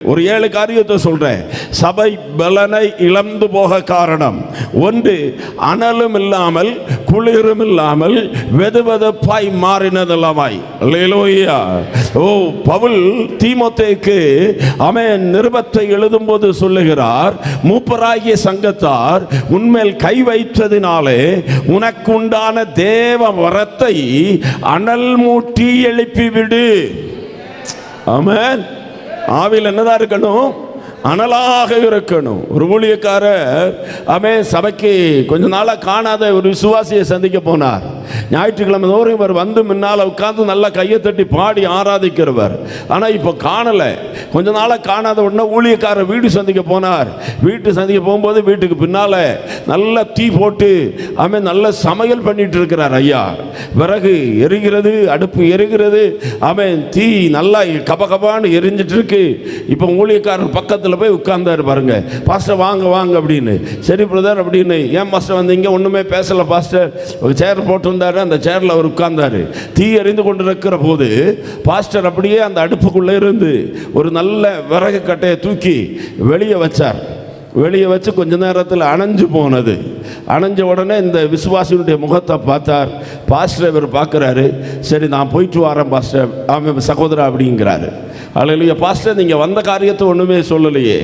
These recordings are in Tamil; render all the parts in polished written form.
ஒரு 7 காரியத்தை சொல்றேன். சபை பலனை இழந்து போக காரணம் ஒன்று, அனலும் இல்லாமல் குளிரும் இல்லாமல் வெதுவெதுப்பாய் மாறினதெல்லாமாய். அல்லேலூயா. பவுல் தீமோத்தேயுக்கு நிருபத்தை எழுதும் போது சொல்லுகிறார், மூப்பராகிய சங்கத்தார் உன்மேல் கை வைத்ததினாலே உனக்கு உண்டான தேவ வரத்தை அனல் மூட்டி எழுப்பிவிடு. ஆமென். ஆவியில் என்னதான் இருக்கணும்? அனலாக இருக்கணும். ஒரு ஊழியக்காரர் சபைக்கு கொஞ்ச நாளாக காணாத ஒரு விசுவாசியை சந்திக்க போனார். ஞாயிற்றுக்கிழமை தோறும் இவர் வந்து முன்னால் உட்கார்ந்து நல்லா கையை தட்டி பாடி ஆராதிக்கிறவர். ஆனால் இப்போ காணலை. கொஞ்ச நாளாக காணாத உடனே ஊழியக்காரர் வீடு சந்திக்க போனார். வீட்டு சந்திக்க போகும்போது வீட்டுக்கு பின்னால் நல்ல தீ போட்டு நல்ல சமையல் பண்ணிட்டு இருக்கிறார். ஐயா, விறகு எரிகிறது, அடுப்பு எரிகிறது, தீ நல்லா கபகபான்னு எரிஞ்சிட்டு இருக்கு. இப்போ ஊழியக்காரர் பக்கத்தில் போய் உட்கார்ந்தாரு. பாருங்க, பாஸ்டர் வாங்க வாங்க அப்படின்னு. சரி பிரதர் அப்படின்னு. ஏன் பாஸ்டர் வந்தீங்க? ஒன்றுமே பேசலை பாஸ்டர். ஒரு சேர் போட்டிருந்தாரு, அந்த சேரில் அவர் உட்கார்ந்தாரு. தீ எறிந்து கொண்டு இருக்கிற போது பாஸ்டர் அப்படியே அந்த அடுப்புக்குள்ளே இருந்து ஒரு நல்ல விறகு கட்டையை தூக்கி வெளியே வச்சார். வெளியே வச்சு கொஞ்ச நேரத்தில் அணைஞ்சு போனது. அணைஞ்ச உடனே இந்த விசுவாசியுடைய முகத்தை பார்த்தார். பாஸ்டர் இவர் பார்க்குறாரு. சரி நான் போயிட்டு வரேன் பாஸ்டர், சகோதரா அப்படிங்கிறாரு. அல்லேலூயா. பாஸ்டர் நீங்கள் வந்த காரியத்தை ஒன்றுமே சொல்லலையே.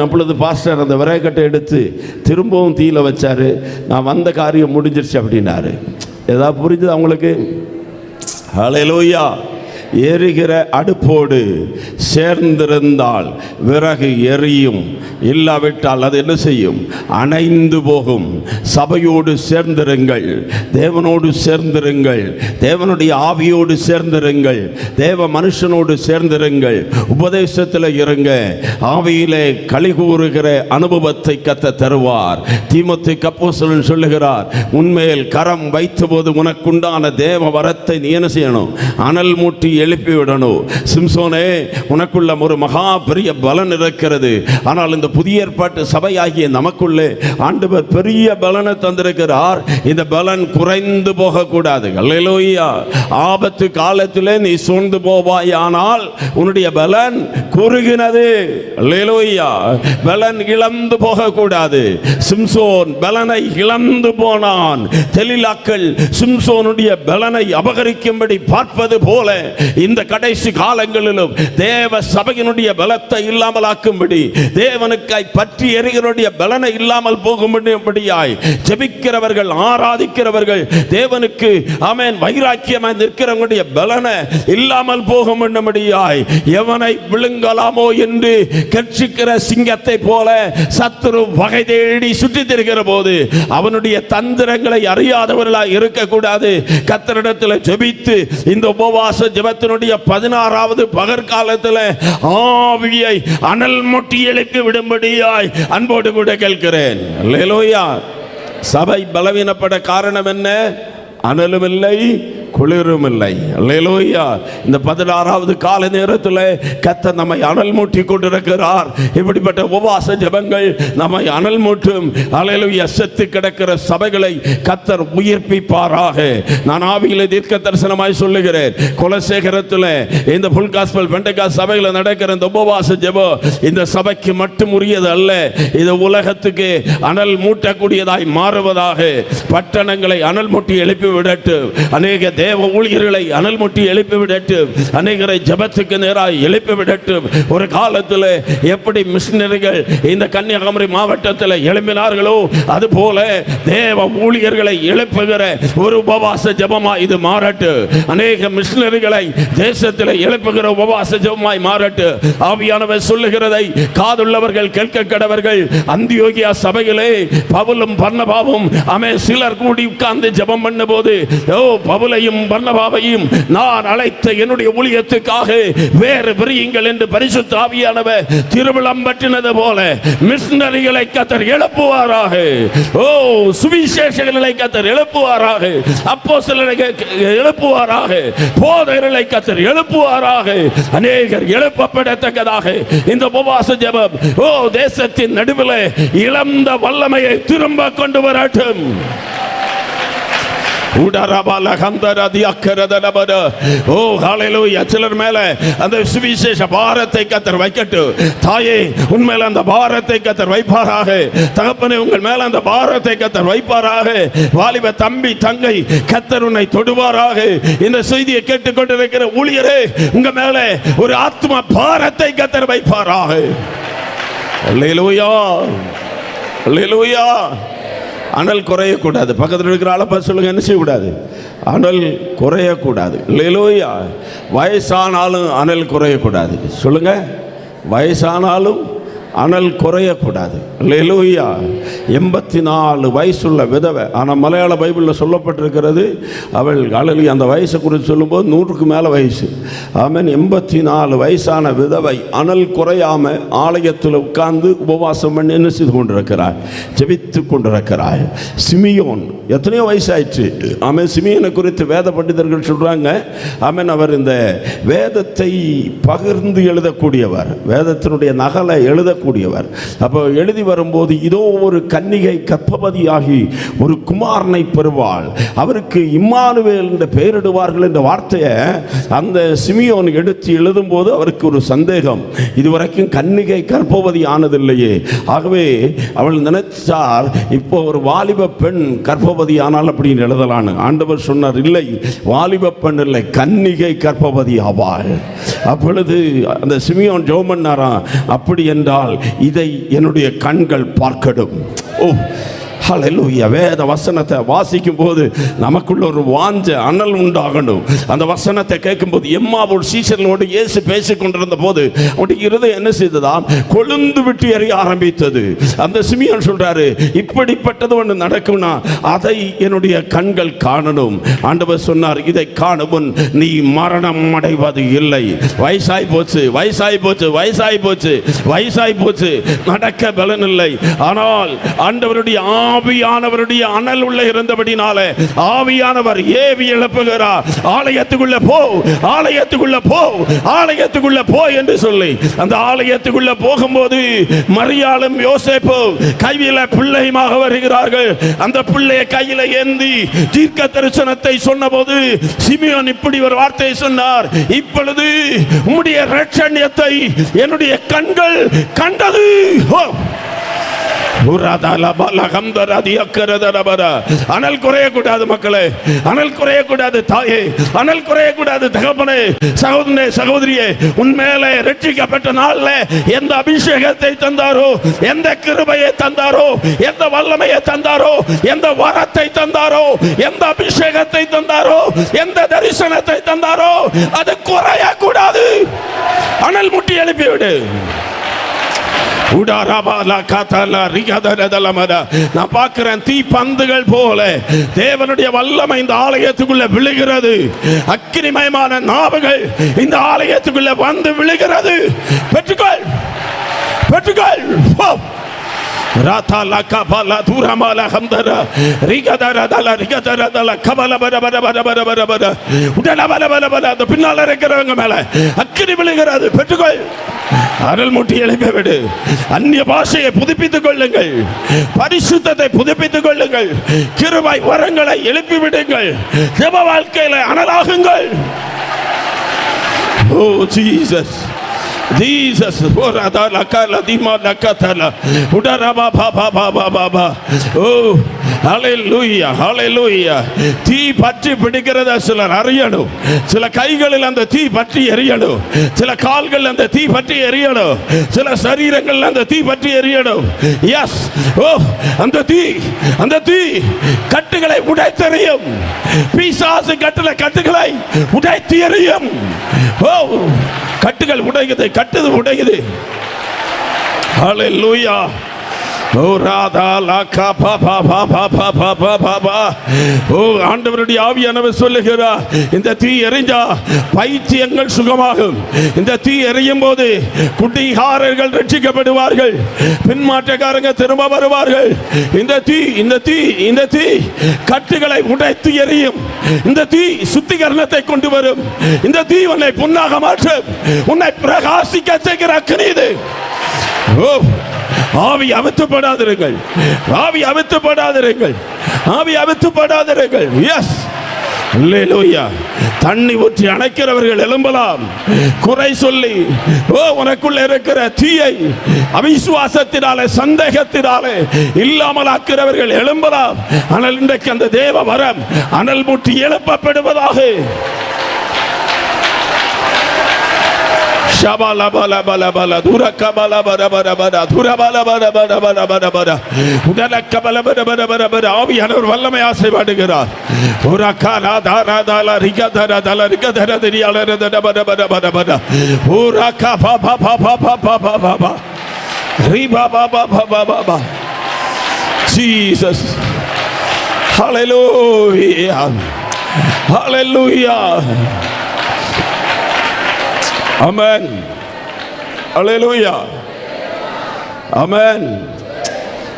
நம்மளது பாஸ்டர் அந்த விறகட்டை எடுத்து திரும்பவும் தீயில வச்சார். நான் வந்த காரியம் முடிஞ்சிருச்சு அப்படின்னாரு. ஏதாவது புரிஞ்சுது அவங்களுக்கு? அல்லேலூயா. எரிகிற அடுப்போடு சேர்ந்திருந்தால் விறகு எரியும், இல்லாவிட்டால் அது என்ன செய்யும்? அணைந்து போகும். சபையோடு சேர்ந்திருங்கள், தேவனோடு சேர்ந்திருங்கள், தேவனுடைய ஆவியோடு சேர்ந்திருங்கள், தேவ மனுஷனோடு சேர்ந்திருங்கள், உபதேசத்தில் இருங்க, ஆவியிலே களி கூறுகிற அனுபவத்தை கர்த்தர் தருவார். தீமோத்தேயுக்கு அப்போஸ்தலன் சொல்லுகிறார், உன்மேல் கரம் வைத்தபோது உனக்குண்டான தேவ வரத்தை நீ என்ன செய்யணும்? அனல் மூட்டி எழுப்பி விடணும். சிம்சோனே, உனக்குள்ள ஒரு மகா பெரிய பலன் இருக்கிறது. ஆனால் இந்த புதிய ஏற்பாட்டு சபையாகிய நமக்குள்ளே ஆண்டவர் பெரிய பலனை தந்திருக்கிறார். இந்த பலன் குறைந்து போக கூடாது. அல்லேலூயா. ஆபத்து காலத்திலே நீ சோர்ந்து போவாயானால் உன்னுடைய பலன் குறுகினது. அல்லேலூயா. பலன் இழந்து போக கூடாது. சிம்சோன் பலனை இழந்து போனான். தெலீலாக்கள் சிம்சோனுடைய பலனை அபகரிக்கும்படி பார்ப்பது போல இந்த கடைசி காலங்களிலும் தேவ சபையினுடைய பலத்தை இல்லாமல் ஆக்கும்படி, தேவனுக்காய் பற்றி எரிகிறவருடைய பலனை இல்லாமல் போகும்படியாய் ஜெபிக்கிறவர்கள், ஆராதிக்கிறவர்கள், தேவனுக்கு வைராக்கியமாய் நிற்கிறவங்களுடைய பலனை இல்லாமல் போகும்படியாய் எவனை விழுங்கலாமோ என்று கட்சிக்கிற சிங்கத்தை போல சத்துரு வகை தேடி சுற்றி திரிகிற போது அவனுடைய தந்திரங்களை அறியாதவர்களாய் இருக்கக்கூடாது. கர்த்தரிடத்தில் ஜெபித்து இந்த உபவாச ஜெபத்தினுடைய 16வது பகற்காலத்தில் ஆவியை அனல் மூட்டி எழுப்பி விடும்படியாய் அன்போடு கூட கேட்கிறேன். அல்லேலூயா. சபை பலவீனப்பட காரணம் என்ன? அனலும் இல்லை, குளிரும் இல்லை. அல்லேலூயா. இந்த 16வது கால நேரத்தில் கர்த்தர் நம்மை அனல் மூட்டி கொண்டிருக்கிறார். இப்படிப்பட்ட உபவாச ஜெபங்கள் நம்மை அனல் மூட்டும். அல்லேலூயா. செத்து கிடக்கிற சபைகளை கர்த்தர் உயிர்ப்பிப்பாராக. நான் ஆவியிலே தீர்க்க தரிசனமாய் சொல்லுகிறேன். குலசேகரத்தில் இந்த ஃபுல் காஸ்பல் பெண்டகாஸ்ட் சபையில் நடக்கிற இந்த உபவாச ஜெபம் இந்த சபைக்கு மட்டும் உரியது அல்ல. இது உலகத்துக்கு அனல் மூட்டக்கூடியதாய் மாறுவதாக. பட்டணங்களை அனல் மூட்டி எழுப்பி விடட்டு. அநேக தேவ ஊழியர்களை அனல் மூட்டி எழுப்பி விடட்டு. அநேகரை ஜெபத்துக்கு நேராக எழுப்பி விடட்டும். ஒரு காலத்தில் எப்படி மிஷனரிகள் இந்த கன்னியாகுமரி மாவட்டத்தில் எழுப்பினார்களோ அதுபோல தேவ ஊழியர்களை எழுப்புகிற ஒரு உபவாச ஜெபமாய் இது மாறட்டு. அநேக மிஷனரிகளை தேசத்தில் எழுப்புகிற உபவாச ஜெபமாய் மாறட்டு. ஆவியானவர் சொல்லுகிறதை காதுள்ளவர்கள் கேட்க கடவர்கள். அந்தியோகியா சபையிலே பவுலும் பர்னபாவும் சிலர் கூடி உட்கார்ந்து ஜெபம் பண்ண போது, பவுலையும் பர்னபாவையும் நான் அழைத்த என்னுடைய ஊழியத்துக்காக வேறு பிரியுங்கள் என்று பரிசுத்த ஆவியானவர் திருவிழம்பற்றினது போல மிஷனரிகளை கர்த்தர் எழுப்புவாராக. சுவிசேஷகர்களை கர்த்தர் எழுப்புவாராக. அப்போஸ்தலரை எழுப்புவாராக. போதகர்களை கர்த்தர் எழுப்புவாராக. அநேகர் எழுப்பப்படத்தக்கதாக இந்த உபவாச ஜெபம் தேசத்தின் நடுவில் இழந்த வல்லமையை திரும்ப கொண்டு வரட்டும். உடரபால கந்தரதி அக்கரதனபர. ஓ ஹalleluya. சிலர் மேல அந்த சுவிசேஷ பாரத்தை கர்த்தர் வைக்கட்டும். தாயே உன் மேல அந்த பாரத்தை கர்த்தர் வைப்பாராக. தகப்பனே உங்கள் மேல அந்த பாரத்தை கர்த்தர் வைப்பாராக. வாலிப தம்பி தங்கை கர்த்தர் உன்னை தொடுவாராக. இந்த செய்தியை கேட்டுக்கொண்டிருக்கிற ஊழியரே உங்க மேல ஒரு ஆத்ம பாரத்தை கர்த்தர் வைப்பாராக. அல்லேலூயா அல்லேலூயா. அனல் குறையக்கூடாது. பக்கத்தில் இருக்கிற ஆளப்பா சொல்லுங்க, என்ன செய்யக்கூடாது? அனல் குறையக்கூடாது. அல்லேலூயா. வயசானாலும் அனல் குறையக்கூடாது. சொல்லுங்க, வயசானாலும் அனல் குறையக்கூடாது. அல்லேலூயா. 84 வயசுள்ள விதவை. ஆனால் மலையாள பைபிளில் சொல்லப்பட்டிருக்கிறது அவள் அல்லேலூயா அந்த வயசை குறித்து சொல்லும்போது 100க்கு மேலே வயசு. ஆமென். 84 வயசான விதவை அனல் குறையாமல் ஆலயத்தில் உட்கார்ந்து உபவாசம் பண்ணி என்ன செய்து கொண்டிருக்கிறார்? ஜெபித்து கொண்டிருக்கிறார். சிமியோன் எத்தனையோ வயசாயிடுச்சு. ஆமென். சிமியோனை குறித்து வேத பண்டிதர்கள் சொல்கிறாங்க, ஆமென், அவர் இந்த வேதத்தை பகிர்ந்து எழுதக்கூடியவர், வேதத்தினுடைய நகலை எழுதக்கூடியவர். அப்போ எழுதி வரும்போது இதோ ஒரு கன்னிகை கர்ப்பவதியாகி ஒரு குமாரனை பெறுவாள், அவருக்கு இம்மானுவேல் என்ற பெயரிடுவார்கள் என்ற வார்த்தையை அந்த சிமியோன் எடுத்து எழுதும்போது அவருக்கு ஒரு சந்தேகம், இதுவரைக்கும் கன்னிகை கர்ப்பவதி ஆனதில்லையே. ஆகவே அவள் நினைச்சார், இப்போ ஒரு வாலிப பெண் கர்ப்பவதி ஆனால் அப்படின்னு எழுதலான்னு. ஆண்டவர் சொன்னார், இல்லை, வாலிப பெண் இல்லை, கன்னிகை கர்ப்பவதி ஆவாள். அப்பொழுது அந்த சிமியோன் ஜெபம் பண்ணாராம், அப்படி என்றால் இதை என்னுடைய கண்கள் பார்க்கடும். ஓ ஹல்லேலூயா. வேத வசனத்தை வாசிக்கும் போது நமக்குள்ள ஒரு வாஞ்ச அனல் உண்டாகணும். அந்த வசனத்தை கேட்கும்போது எம்மாவோட சீஷர்களோடு இயேசு பேசிக் கொண்டிருந்த போது அவருடைய இருதயம் என்ன செய்ததாம்? கொழுந்து விட்டு எறிய ஆரம்பித்தது. அந்த சிமியோன் சொல்றாரு, இப்படிப்பட்டது ஒன்று நடக்கும்னா அதை என்னுடைய கண்கள் காணணும். ஆண்டவர் சொன்னார், இதை காணும் நீ மரணம் அடைவது இல்லை. வயசாய் போச்சு, வயசாய் போச்சு, வயசாய் போச்சு, வயசாய் போச்சு, நடக்க பலன் இல்லை. ஆனால் ஆண்டவருடைய ஆவியானவருடைய அனல் உள்ள இருந்தபடினாலே ஆவியானவர் ஏவி எழுப்புகிறார், ஆலயத்துக்குள்ள போ, ஆலயத்துக்குள்ள போ, ஆலயத்துக்குள்ள போ என்று சொல்லி அந்த ஆலயத்துக்குள்ள போகும்போது மரியாளும் யோசேப்பும் கையில பிள்ளையுமாக வருகிறார்கள். அந்த பிள்ளையை கையில ஏந்தி தீர்க்க தரிசனத்தை சொன்னபோது சிமியோன் இப்படி ஒரு வார்த்தையை சொன்னார், இப்பொழுது உம்முடைய இரட்சணியத்தை என்னுடைய கண்கள் கண்டது. அனல் குறையக்கூடாது மக்களே, அனல் குறையக்கூடாது தாயே, அனல் குறையக்கூடாது தகப்பனே, சகோதரனே, சகோதரியே. உன்மேலே ரட்சிக்கப்பட்ட நாள்ல எந்த அபிஷேகத்தை தந்தாரோ, எந்த கிருபையை தந்தாரோ, எந்த வல்லமையை தந்தாரோ, எந்த வரத்தை தந்தாரோ, எந்த அபிஷேகத்தை தந்தாரோ, எந்த தரிசனத்தை தந்தாரோ, அது குறையக்கூடாது. அனல் முட்டி எழுப்பிவிடு. நான் பார்க்கிறேன் தீ பந்துகள் போல தேவனுடைய வல்லமை இந்த ஆலயத்துக்குள்ள விழுகிறது. அக்கினிமயமான நாவுகள் இந்த ஆலயத்துக்குள்ள வந்து விழுகிறது. பெற்றுக்கொள், பெற்றுக்கொள். ராதா லகா பாலா தூரமாலா ஹம்தரா ரிகதரா தல ரிகதரா தல கபல பர பர பர பர பர பர உடல பல பல பல அந்த பின்னால இருக்கிறவங்க மேல அக்கினி விழுகிறது. பெற்றுக்கொள். அருள் முட்டி எழுப்பி விடு. அந்நிய பாஷையை புதுப்பித்துக் கொள்ளுங்கள், பரிசுத்தத்தை புதுப்பித்துக் கொள்ளுங்கள், கிருபை வரங்களை எழுப்பி விடுங்கள், ஜெப வாழ்க்கையில அனலாகுங்கள். ஓ Jesus, Jesus, orada la kala dima la katala, udara ba ba ba ba ba ba ba. Oh, hallelujah, hallelujah. தீ பற்றி பிடிக்கிறத சிலர் அறியணும். சில கைகளில் அந்த தீ பற்றி எரியணும், சில கால்கள் அந்த தீ பற்றி எரியணும், சில சரீரங்கள் அந்த தீ பற்றி எரியணும். எஸ், ஓ அந்த தீ, அந்த தீ கட்டுகளை உடைத்தெறியும். பிசாசு கட்டுகளை உடைத்து எறியும். ஓ கட்டுகள் உடையுது, கட்டுது உடையுது. ஹல்லேலூயா. ஓ ராதா லாகா பா பா பா பா பா பா பா பா பா. ஓ ஆண்டவருடைய ஆவியானவர் சொல்லுகிறார், இந்த தீ எரிஞ்சா பைத்தியங்கள் சுகமாகும். இந்த தீ எரியும் போது குடிகாரர்கள் ரட்சிக்கப்படுவார்கள், பின்மாற்றக்காரங்க திரும்ப வருவார்கள். இந்த தீ, இந்த தீ, இந்த தீ கட்டுகளை உடைத்து எரியும். இந்த தீ சுத்திகரணத்தை கொண்டு வரும். இந்த தீ உன்னை பொன்னாக மாற்றும், உன்னை பிரகாசிக்க செய்கிற அக்கினி இது. ஓ ஆவி அவித்துப்படாதிருங்கள், ஆவி அவித்துப்படாதிருங்கள், ஆவி அவித்துப்படாதிருங்கள். எஸ் அல்லேலூயா. தண்ணி ஊற்றி அணைக்கிறவர்கள் எழும்பலாம். குறை சொல்லி உனக்குள்ள இருக்கிற தீயை அவிசுவாசத்தினாலே சந்தேகத்தினாலே இல்லாமல் ஆக்கிறவர்கள் எழும்பலாம். ஆனால் இன்றைக்கு அந்த தேவ வரம் அனல் மூட்டி எழுப்பப்படுவதாக. ஆவியானவர் வல்லமை ஆசைப்படுகிறார். Jesus, hallelujah, hallelujah, amen, hallelujah, amen.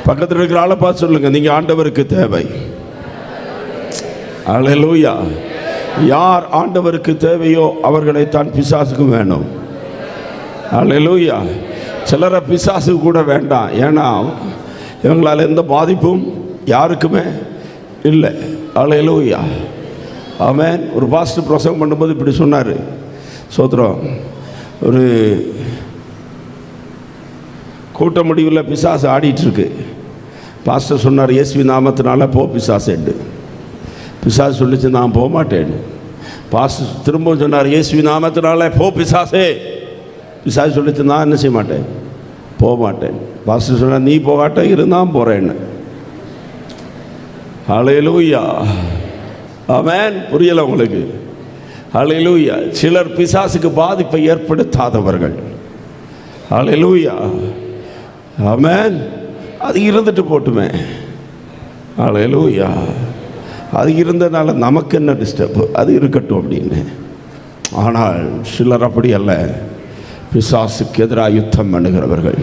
பக்கத்தில் இருக்கிற ஆளை பார்த்து சொல்லுங்க, நீங்க ஆண்டவருக்கு தேவை. ஹல்லேலூயா. யார் ஆண்டவருக்கு தேவையோ அவர்களை தான் பிசாசுக்கும் வேணும். ஹல்லேலூயா. சிலரை பிசாசு கூட வேண்டாம். ஏன்னா இவங்களால் எந்த பாதிப்பும் யாருக்குமே இல்லை. ஹல்லேலூயா, ஆமென். ஒரு பாஸ்டர் பிரசங்கம் பண்ணும்போது இப்படி சொன்னார். சோத்திரம். ஒரு கூட்ட முடிவில் பிசாசு ஆடிட்டுருக்கு. பாஸ்டர் சொன்னார், இயேசுவி நாமத்தினால போ பிசாசு எண்டு. பிசாசு சொல்லிச்சு, நான் போக மாட்டேன். பாஸ்டர் திரும்பவும் சொன்னார், இயேசுவி நாமத்தினால போ பிசாசே. பிசாசு சொல்லிச்சு, நான் என்ன செய்ய மாட்டேன், போக மாட்டேன். பாஸ்டர் சொன்னார், நீ போகாட்ட இருந்தான் போகிறேன்னு. ஹல்லேலூயா, ஆமென். புரியலை உங்களுக்கு? ஹல்லேலூயா. சிலர் பிசாசுக்கு பாதிப்பை ஏற்படுத்தாதவர்கள். ஹல்லேலூயா, ஆமென். அது இருந்துட்டு போட்டுமே. ஹல்லேலூயா. அது இருந்தனால நமக்கு என்ன டிஸ்டர்ப், அது இருக்கட்டும் அப்படின்னு. ஆனால் சிலர் அப்படி அல்ல, பிசாசுக்கு எதிராக யுத்தம் பண்ணுகிறவர்கள்.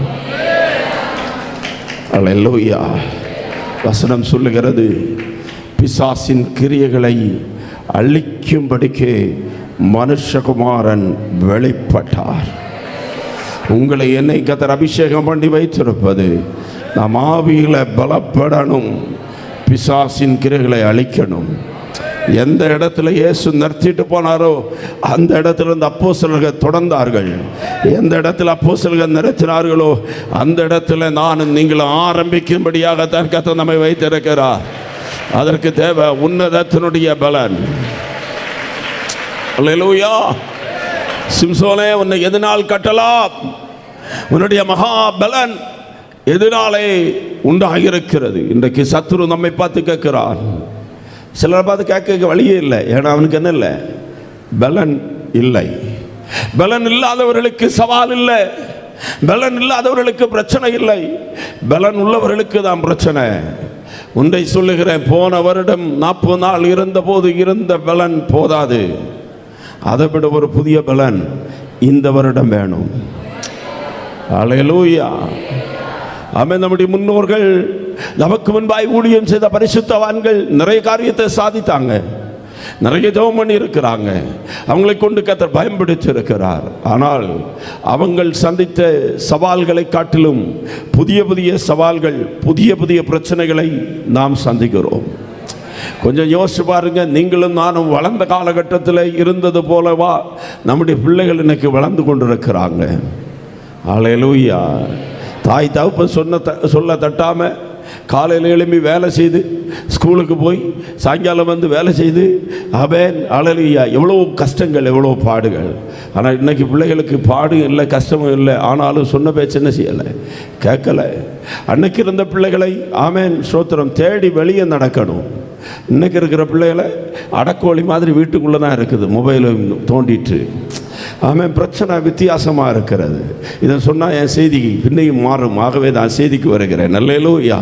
ஹல்லேலூயா. வசனம் சொல்லுகிறது, பிசாசின் கிரியைகளை அழிக்கும்படிக்கு மனுஷகுமாரன் வெளிப்பட்டார். உங்களை என்னை கர்த்தர் அபிஷேகம் பண்ணி வைத்திருப்பது, நாம் ஆவியில பலப்படணும், பிசாசின் கிரியைகளை அழிக்கணும். எந்த இடத்துல இயேசு நிறுத்திட்டு போனாரோ அந்த இடத்துல இருந்து அப்போஸ்தலர்கள் தொடர்ந்தார்கள். எந்த இடத்துல அப்போஸ்தலர்கள் நிறுத்தினார்களோ அந்த இடத்துல நானும் நீங்களும் ஆரம்பிக்கும்படியாக தான் கர்த்தர் நம்மை வைத்திருக்கிறார். அதற்கு தேவை உன்னதத்தினுடைய பலன். அல்லேலூயா. சிம்சோனே, உன்னை எதனால் கட்டலாம்? உன்னுடைய மகா பலன் எதனாலே உண்டாகியிருக்கிறது. இன்றைக்கு சத்துரு நம்மை பார்த்து கேட்கிறான். சிலரை பார்த்து கேட்க வழியே இல்லை. ஏன்னா அவனுக்கு என்ன இல்லை, பலன் இல்லை. பலன் இல்லாதவர்களுக்கு சவால் இல்லை. பலன் இல்லாதவர்களுக்கு பிரச்சனை இல்லை. பலன் உள்ளவர்களுக்கு தான் பிரச்சனை. ஒன்றை சொல்லுகிறேன், போன வருடம் 40 நாள் இருந்த போது இருந்த பலன் போதாது. அதை விட ஒரு புதிய பலன் இந்த வருடம் வேணும். ஹல்லேலூயா, ஆமென். நம்முடைய முன்னோர்கள், நமக்கு முன்பாய் ஊழியம் செய்த பரிசுத்தவான்கள் நிறைய காரியத்தை சாதித்தாங்க, நிறைய ஜெபம் பண்ணி இருக்கிறாங்க. அவங்களை கொண்டு கர்த்தர் பயன்படுத்தி இருக்கிறார். ஆனால் அவங்கள் சந்தித்த சவால்களை காட்டிலும் புதிய புதிய சவால்கள், புதிய புதிய பிரச்சனைகளை நாம் சந்திக்கிறோம். கொஞ்சம் யோசிச்சு பாருங்க. நீங்களும் நானும் வளர்ந்த காலகட்டத்தில் இருந்தது போலவா நம்முடைய பிள்ளைகள் இன்னைக்கு வளர்ந்து கொண்டிருக்கிறாங்க? ஹல்லேலூயா. தாய் தகப்பன் சொல்ல தட்டாம காலையில் எழும்பி வேலை செய்து, ஸ்கூலுக்கு போய் சாயங்காலம் வந்து வேலை செய்து, ஆமென், ஹல்லேலூயா. எவ்வளோ கஷ்டங்கள், எவ்வளோ பாடுகள். ஆனால் இன்னைக்கு பிள்ளைகளுக்கு பாடும் இல்லை, கஷ்டமும் இல்லை. ஆனாலும் சொன்ன பேச்சு என்ன செய்யலை, கேட்கலை. அன்னைக்கு இருந்த பிள்ளைகளை, ஆமென், ஸ்தோத்திரம், தேடி வெளியே நடக்கணும். இன்னைக்கு இருக்கிற பிள்ளைகளை அடக்கோழி மாதிரி வீட்டுக்குள்ளே தான் இருக்குது, மொபைலை தோண்டிட்டு. ஆமென். பிரச்சனை வித்தியாசமாக இருக்கிறது. இதை சொன்னால் என் செய்தி பின்னையும் மாறும். ஆகவே நான் செய்திக்கு வருகிறேன். அல்லேலூயா.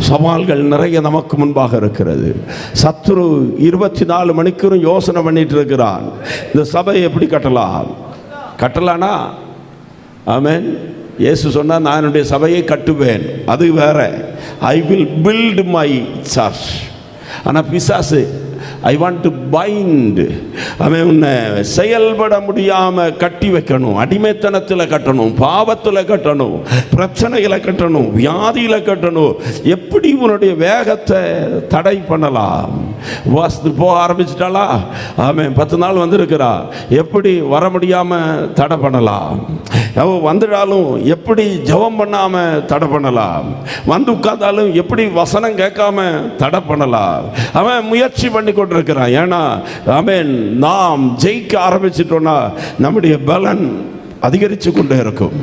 சவால்கள் நிறைய நமக்கு முன்பாக இருக்கிறது. சத்துரு 24 மணிக்கூறும் யோசனை பண்ணிட்டு இருக்கிறான். இந்த சபையை எப்படி கட்டலானா? ஆமென். இயேசு சொன்னால், நான் என்னுடைய சபையை கட்டுவேன். அது வேற. I will build my church. ஆனால் பிசாசு, ஐ வாண்ட் டு பைண்ட். அவன் உன்னை செயல்பட முடியாமல் கட்டி வைக்கணும். அடிமைத்தனத்தில் கட்டணும், பாவத்தில் கட்டணும், பிரச்சனைகளை கட்டணும், வியாதியில் கட்டணும். எப்படி உன்னுடைய வேகத்தை தடை பண்ணலாம்? உபவாசத்துக்கு போக ஆரம்பிச்சிட்டாளா? ஆமென். 10 நாள் வந்திருக்கிறா, எப்படி வர முடியாமல் தடை பண்ணலாம்? அவ வந்துட்டாலும் எப்படி ஜெபம் பண்ணாமல் தடை பண்ணலாம்? வந்து உட்கார்ந்தாலும் எப்படி வசனம் கேட்காம தடை பண்ணலாம்? அவன் முயற்சி பண்ணி கொண்டிருக்கிறான். ஏன்னா ஆமென், நாம் ஜெயிக்க ஆரம்பிச்சிட்டோம்னா நம்முடைய பலன் அதிகரித்து கொண்டே இருக்கும்.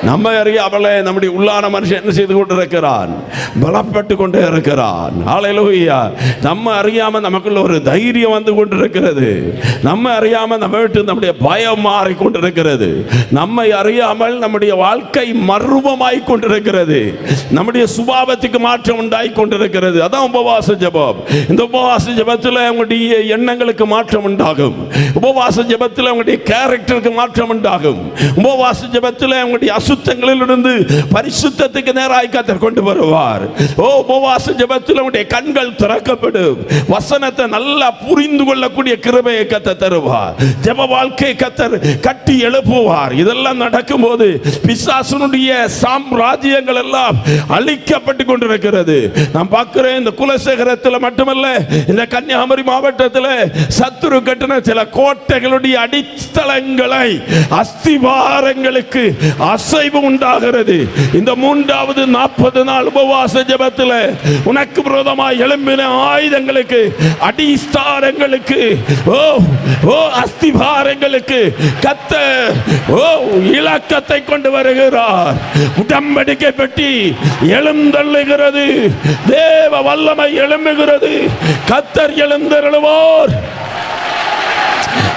நம்ம அறியாமலே நம்முடைய உள்ளான மனுஷன் என்ன செய்து கொண்டிருக்கிறான்? பலப்பட்டு கொண்டே இருக்கிறான். ஹல்லேலூயா. நம்ம அறியாம நமக்குள்ள ஒரு தைரியம் வந்து கொண்டிருக்கிறது. நம்ம அறியாம நம்ம விட்டு நம்முடைய பயம் மாறி கொண்டிருக்கிறது. நம்மை அறியாமல் நம்முடைய வாழ்க்கை மர்மமாய் கொண்டிருக்கிறது. நம்முடைய சுபாவத்துக்கு மாற்றம் உண்டாகி கொண்டிருக்கிறது. அதான் உபவாச ஜெபம். இந்த உபவாச ஜெபத்தில் உங்களுடைய எண்ணங்களுக்கு மாற்றம் உண்டாகும். உபவாச ஜெபத்தில் உங்களுடைய கேரக்டருக்கு மாற்றம் உண்டாகும். உபவாச ஜெபத்தில் உங்களுடைய அசுத்தங்களிலிருந்து பரிசுத்தத்துக்கு நேராய் கர்த்தர் கொண்டு வருவார். உபவாச ஜெபத்தில் உங்களுடைய கண்கள் திறக்கப்படும். வசனத்தை நல்லா புரிந்து கொள்ளக்கூடிய கிருபையை கர்த்தர் தருவார். ஜெப வாழ்க்கை கர்த்தர் கட்டி எழுப்புவார். இதெல்லாம் நடக்கும்போது பிசாசுனுடைய சாம்ராஜ்யங்கள் எல்லாம் அழிக்கப்பட்டு கொண்டிருக்கிறது. நான் பார்க்கிறேன், இந்த குலசேகரத்தில் மட்டுமல்ல, இந்த கன்னியாகுமரி மாவட்டத்தில் சத்துரு கட்டின சில கோட்டைகளுடைய அடித்தளங்களை, அஸ்திவாரங்களுக்கு அசைவு உண்டாகிறது. இந்த 3வது 40 நாள் உபவாச ஜெபத்தில் உனக்கு விரோதமாய் எழும்பின ஆயுதங்களுக்கு, அடிஸ்தாரங்களுக்கு, அஸ்திவாரங்களுக்கு கர்த்தர் இலக்கத்தை கொண்டு வருகிறார். உடன்படிக்கை பெட்டி எழுந்தள்ளுகிறது. தேவ வல்லமை எழும்புகிறது. கர்த்தர் எழுந்தருளுவார்.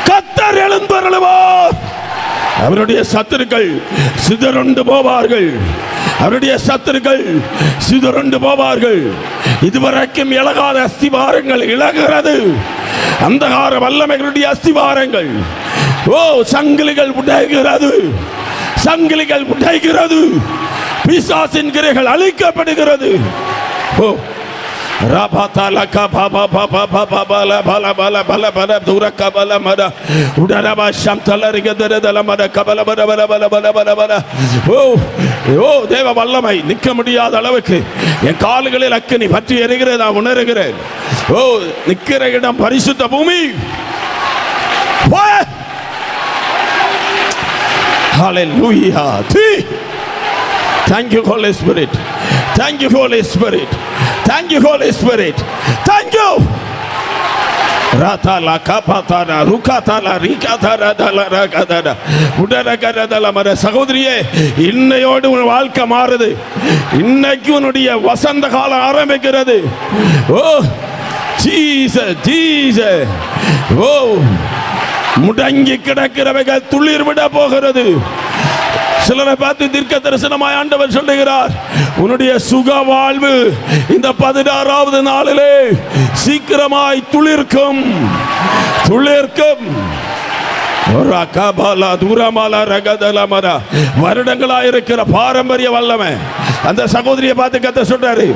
கர்த்தர் எழுந்தருளுவார். அவருடைய சத்துருக்கள் சிதறுண்டு போவார்கள். அவருடைய சத்துருக்கள் சிதறுண்டு போவார்கள். இதுவரைக்கும் இழகாத அஸ்திவாரங்கள் இழகிறது. அந்தகார வல்லமைகளுடைய அஸ்திவாரங்கள், சங்கிலிகள் உடைகிறது. சங்கிலிகள் உடைகிறது. பிசாசின் கிரைகள் அழிக்கப்படுகிறது. ராபாதால கபாபா பாபா பாபா பல பல பல பல பல தூர கபல மட உடரபா சம்தல ரிகதரதல மட கபல பல பல பல பல பல பல. தேவ வல்லமை நிற்க முடியாத அளவுக்கு என் கால்களில் அக்கினி பற்றி எரிகிறது. நான் உணர்கிறேன். நிற்கிற இடம் பரிசுத்த பூமி. ஹல்லேலூயா. Thank you, Holy Spirit. Thank you, Holy Spirit. Thank you, Holy Spirit. Thank you. Ratala kapatana rukatala rikatara dalara kadara udaragara மர. சகோதரியே, இன்னையோடு உன் வாழ்க்கை மாறுது. இன்னைக்கு உன்னுடைய வசந்த காலம் ஆரம்பிக்கிறது. Jesus Jesus. முடங்கி கிடக்கிறவைகள் துளிர் விட போகிறது. சிலரை பார்த்து தீர்க்க தரிசனமாய் ஆண்டவர் சொல்லுகிறார், உன்னுடைய சுக வாழ்வு இந்த 16வது நாளிலே சீக்கிரமாய் துளிர்க்கும். துளிர்க்கும். வருடங்களாக இருக்கிற பாரம்பரிய வல்லமை, அந்த சகோதரியை பார்த்து கத்த சொல்றாரு,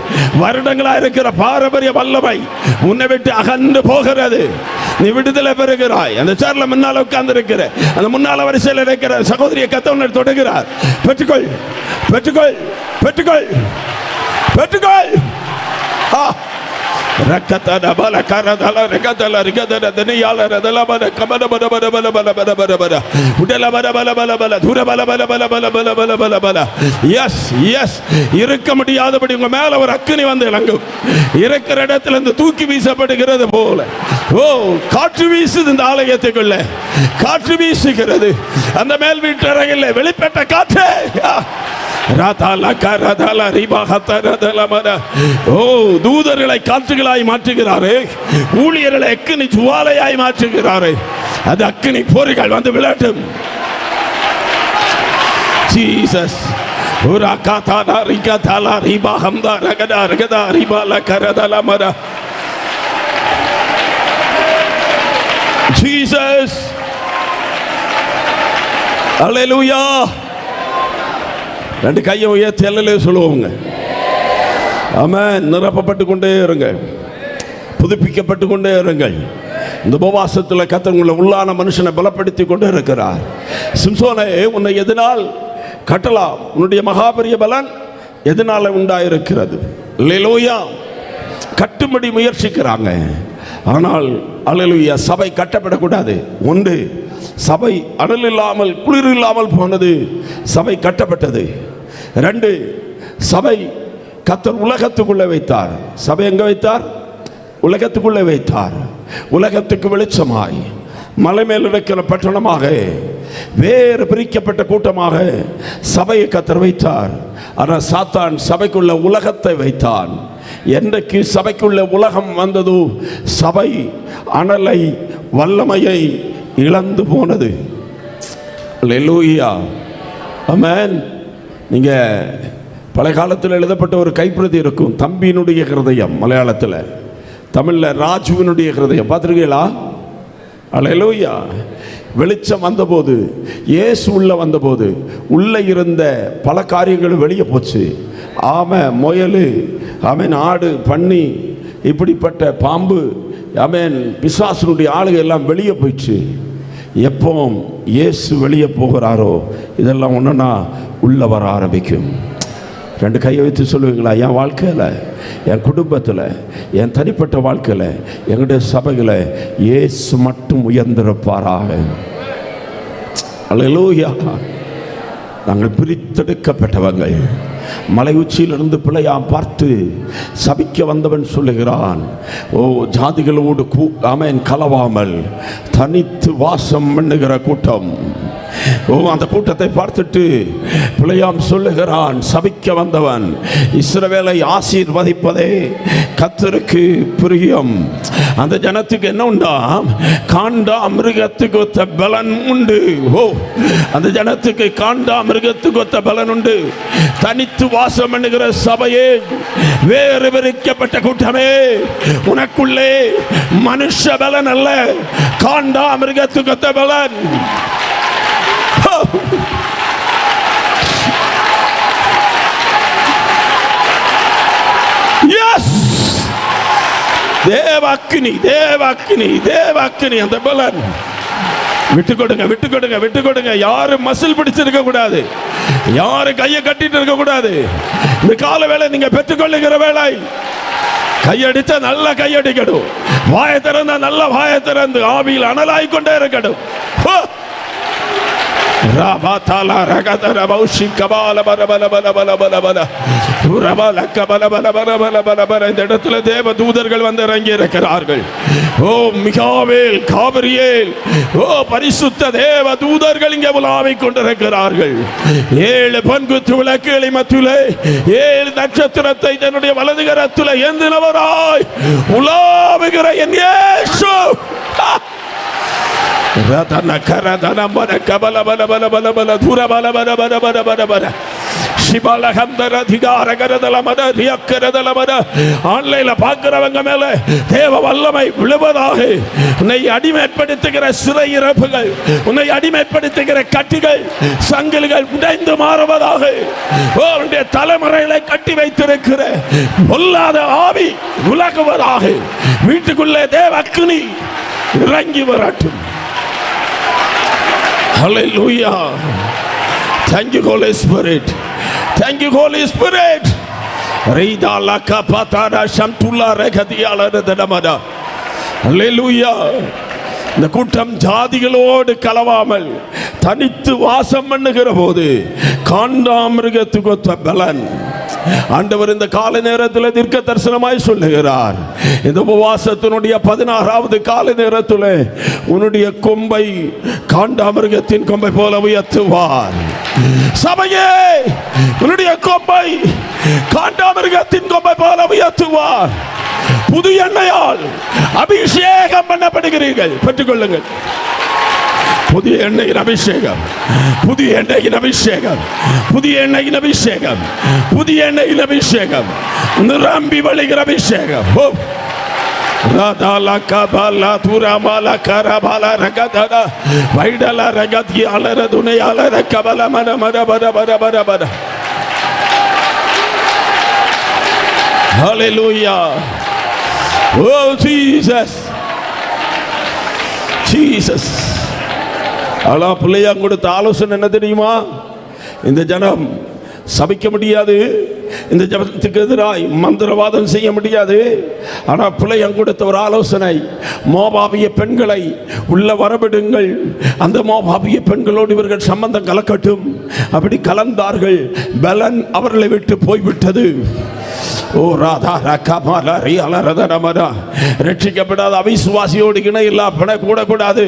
வருடங்களாக இருக்கிற பாரம்பரிய வல்லமை உன்னை விட்டு அகன்று போகிறது. நீ விடுதலை பெறுகிறாய். அந்த சேர்ல முன்னால உட்கார்ந்து இருக்கிற, அந்த முன்னால வரிசையில் இருக்கிற சகோதரியை கத்த உன்னை தொடுகிறார். பெற்றுக்கொள், பெற்றுக்கொள், பெற்றுக்கொள், பெற்றுக்கொள். ரக்கதல பல கரதல ரக்கதல ரக்கதல தனியால ரதல பல கபல பல பல பல பல பல பல பல உடல பல பல பல பல தூர பல பல பல பல பல பல பல பல. Yes yes. இருக்க முடியாதபடி உங்க மேல ஒரு அக்கினி வந்து இறங்கும். இருக்கிற இடத்துல இருந்து தூக்கி வீசப்படுகிறது போல காற்று வீசுது. இந்த ஆலயத்துக்குள்ள காற்று வீசுகிறது. அந்த மேல் வீட்டு அறையில் வெளிப்பட்ட காற்று. தூதர்களை காற்றுகளாய் மாற்றுகிறாரே, ஊழியர்களை அக்கினி ஜுவாலையாய் மாற்றுகிறாரே. அது அக்கினி பொறிகள் வந்து விளட்டும். ஜீசஸ். ஜீசஸ். அல்லேலூயா. ரெண்டு கையை உயர்த்தி அல்லேலூயா சொல்லுவோங்க. ஆமென். நிரப்பப்பட்டு கொண்டே இருங்க, புதுப்பிக்கப்பட்டு கொண்டே இருங்கள். இந்த உபவாசத்தில் கர்த்தர் உங்களை உள்ளான மனுஷனை பலப்படுத்தி கொண்டே இருக்கிறார். சிம்சோனே, உன்னை எதனால் கட்டலாம்? உன்னுடைய மகாபெரிய பலன் எதனால உண்டாயிருக்கிறது? அல்லேலூயா. கட்டும்படி முயற்சிக்கிறாங்க. ஆனால் அல்லேலூயா, சபை கட்டப்படக்கூடாது. ஒன்று, சபை அனல் இல்லாமல் குளிர் இல்லாமல் போனது, சபை கட்டப்பட்டது. ரெண்டு, சபை கர்த்தர் உலகத்துக்குள்ளே வைத்தார். சபை எங்க வைத்தார்? உலகத்துக்குள்ளே வைத்தார். உலகத்துக்கு வெளிச்சமாய் மலை மேல் இருக்கிற பட்டணமாக, வேறு பிரிக்கப்பட்ட கூட்டமாக சபையை கர்த்தர் வைத்தார். ஆனால் சாத்தான் சபைக்குள்ள உலகத்தை வைத்தான். என்றைக்கு சபைக்குள்ள உலகம் வந்ததோ சபை அனலை வல்லமையை இழந்து போனது. அல்லேலூயா, ஆமென். நீங்க பழைய காலத்தில் எழுதப்பட்ட ஒரு கைப்பிரதி இருக்கும், தம்பியினுடைய ஹிருதயம். மலையாளத்தில், தமிழில் ராஜுவினுடைய ஹிருதயம். பார்த்துருக்கீங்களா? அல்லேலூயா. வெளிச்சம் வந்தபோது, இயேசு உள்ள வந்தபோது உள்ளே இருந்த பல காரியங்களும் வெளியே போச்சு. ஆமை, முயல், ஆமேன், ஆடு, பன்னி, இப்படிப்பட்ட பாம்பு, ஆமேன், பிசாசனுடைய ஆளுகை எல்லாம் வெளியே போயிடுச்சு. எப்போ இயேசு வெளியே போகிறாரோ இதெல்லாம் ஒன்றுனா உள்ளே வர ஆரம்பிக்கும். ரெண்டு கையை வைத்து சொல்லுவீங்களா? என் வாழ்க்கையில், என் குடும்பத்தில், என் தனிப்பட்ட வாழ்க்கையில், எங்களுடைய சபையில் இயேசு மட்டும் உயர்ந்திருப்பாராக. அல்லேலூயா. நாங்கள் பிரித்தெடுக்கப்பட்டவங்க. மலை உச்சியிலிருந்து பிள்ளையாம் பார்த்து சபிக்க வந்தவன் சொல்லுகிறான், ஓ ஜாதிகளோடு ஆமென் கலவாமல் தனித்து வாசம் பண்ணுகிற கூட்டம். ஓ, அந்த கூட்டத்தை பார்த்துட்டு பிள்ளையாம் சொல்லுகிறான், சபிக்க வந்தவன் இஸ்ரவேலை ஆசீர்வதிப்பதே கர்த்தருக்கு பிரியம். அந்த ஜனத்துக்கு என்ன உண்டா? காண்டா மிருகத்துக்கு ஒத்த பலன் உண்டு. ஓ, அந்த ஜனத்துக்கு காண்டா மிருகத்துக்கு ஒத்த பலன் உண்டு. தனித்து வாசம் பண்ணுகிற சபையே, வேறு பிரிக்கப்பட்ட கூட்டமே, உனக்குள்ளே மனுஷ பலன் அல்ல, காண்டா மிருகத்துக்கு ஒத்த பலன். Yes, தேவாக்கினி, தேவாக்கினி, தேவாக்கினி. அந்த பலன் விட்டு கொடுங்க, விட்டு கொடுங்க, விட்டு கொடுங்க. யாரும் மசில் பிடிச்சிருக்க கூடாது, யாரும் கையை கட்டிட்டு இருக்க கூடாது. இந்த கால வேலை நீங்க பெற்றுக்கொள்ளுகிற வேலை. கையடிச்சா நல்ல கையடிக்கணும், வாயை திறந்தா நல்ல வாயை திறந்து ஆவியில் அனலாய்கொண்டே இருக்கணும். ராபாதாலா ரகதர பௌஷி கபால பல பல பல பல பல பல ரபல கபல பல பல பல பல பல. இந்த இடத்துல தேவ தூதர்கள் வந்து இறங்கி இருக்கிறார்கள். ஓ மிகாவேல், காபிரியேல், ஓ பரிசுத்த தேவ தூதர்கள் இங்கே உலாவிக் கொண்டிருக்கிறார்கள். 7 பொன்குத்து விளக்குகளை மத்தியிலே 7 நட்சத்திரத்தை தன்னுடைய வலது கரத்திலே ஏந்தினவராய் உலாவுகிற என் இயேசு. ரதன கரதன மன கபல பல பல பல பல துர பல பல பல பல பல பல சிபல ஹந்தர அதிகார கரதல மத ரியக்கரதல மத. ஆன்லைன்ல பார்க்கிறவங்க மேல தேவ வல்லமை விழுவதாக. உன்னை அடிமைப்படுத்துகிற சிறை இறப்புகள், உன்னை அடிமைப்படுத்துகிற கட்டிகள், சங்கிலிகள் உடைந்து மாறுவதாக. உன்னுடைய தலைமுறைகளை கட்டி வைத்திருக்கிற பொல்லாத ஆவி விலகுவதாக. வீட்டுக்குள்ளே தேவ அக்கினி இறங்கி வரட்டும். Hallelujah. Thank you Holy Spirit. Thank you Holy Spirit. Rida la kapatara shamtula rekadiala dadamada. Hallelujah. இந்த கூட்டம் ஜாதிகளோடு கலவாமல் தனித்து வாசம் பண்ணுகிற போது காண்டாமிருகத்துக்கு ஒத்த பலன். ஆண்டவர் இந்த கால நேரத்தில் தீர்க்க தரிசனமாய் சொல்லுகிறார், இந்த உபவாசத்தினுடைய 16வது கால நேரத்தில் உன்னுடைய கொம்பை காண்டாமிருகத்தின் கொம்பை போல உயர்த்துவார். சபையே, உன்னுடைய கொம்பை காண்டாமிருகத்தின் கொம்பை போல உயர்த்துவார். புது எண்ணெயால் அபிஷேகம் பண்ணப்படுகிறீர்கள், பெற்றுக்கொள்ளுங்கள். புதிய எண்ணெயின் அபிஷேகம், புதிய எண்ணெயின் அபிஷேகம், புதிய எண்ணெயின் அபிஷேகம், புதிய எண்ணெயின் அபிஷேகம், நிரம்பி வழிகிற அபிஷேகம். ராதாலா கபாலா துராமாலா கரபாலா ரகதா வைடலா ரகதி அலர துணை அலர கபல மன மர பர பர பர பர. Hallelujah. Oh Jesus, Jesus. அல்லா பிள்ளையாங்க கொடுத்த ஆலோசனை என்ன தெரியுமா? இந்த ஜனம் சபிக்க முடியாது, இந்த ஜபத்துக்கு எதிராய் மந்திரவாதம் செய்ய முடியாது. ஆனால் பிள்ளையம் கொடுத்த ஒரு ஆலோசனை, மோபாபிய பெண்களை உள்ள வரவிடுங்கள், அந்த மோபாபிய பெண்களோடு இவர்கள் சம்பந்தம் கலக்கட்டும். அப்படி கலந்தார்கள். பலன் அவர்களை விட்டு போய்விட்டது. ஓ ராதா ரகமாலா ரியாலரதனமரா. ரட்சிக்கப்படாத அவிசுவாசியோடு இணையில்லா கூடக்கூடாது.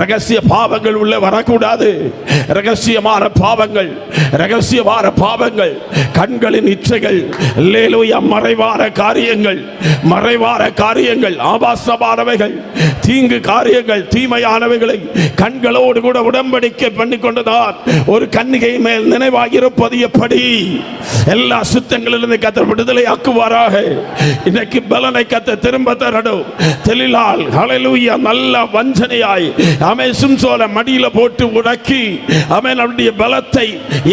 ரகசிய பாவங்கள் உள்ள வரக்கூடாது. ரகசியமான பாவங்கள், ரகசியமான பாவங்கள், கண்களின் இச்சைகள், அல்லேலூயா, மறைவான காரியங்கள், மறைவான காரியங்கள், ஆபாசமானவைகள், தீங்கு காரியங்கள், தீமையானவைகளை கண்களோடு கூட உடன்படிக்கை பண்ணி கொண்டுதான் ஒரு கன்னிகை மேல் நினைவாகியிருப்பது எப்படி? எல்லா சுத்தங்களிலிருந்து கர்த்தர் விடுதலை ஆக்குவாராக. இன்னைக்கு பலனை கர்த்தர் திரும்ப தரணும். தெளிலால் ஹல்லேலூயா நல்ல வஞ்சனையாய் ஆமென் சிம்சோனை மடியில போட்டு உடக்கி ஆமென் அவருடைய பலத்தை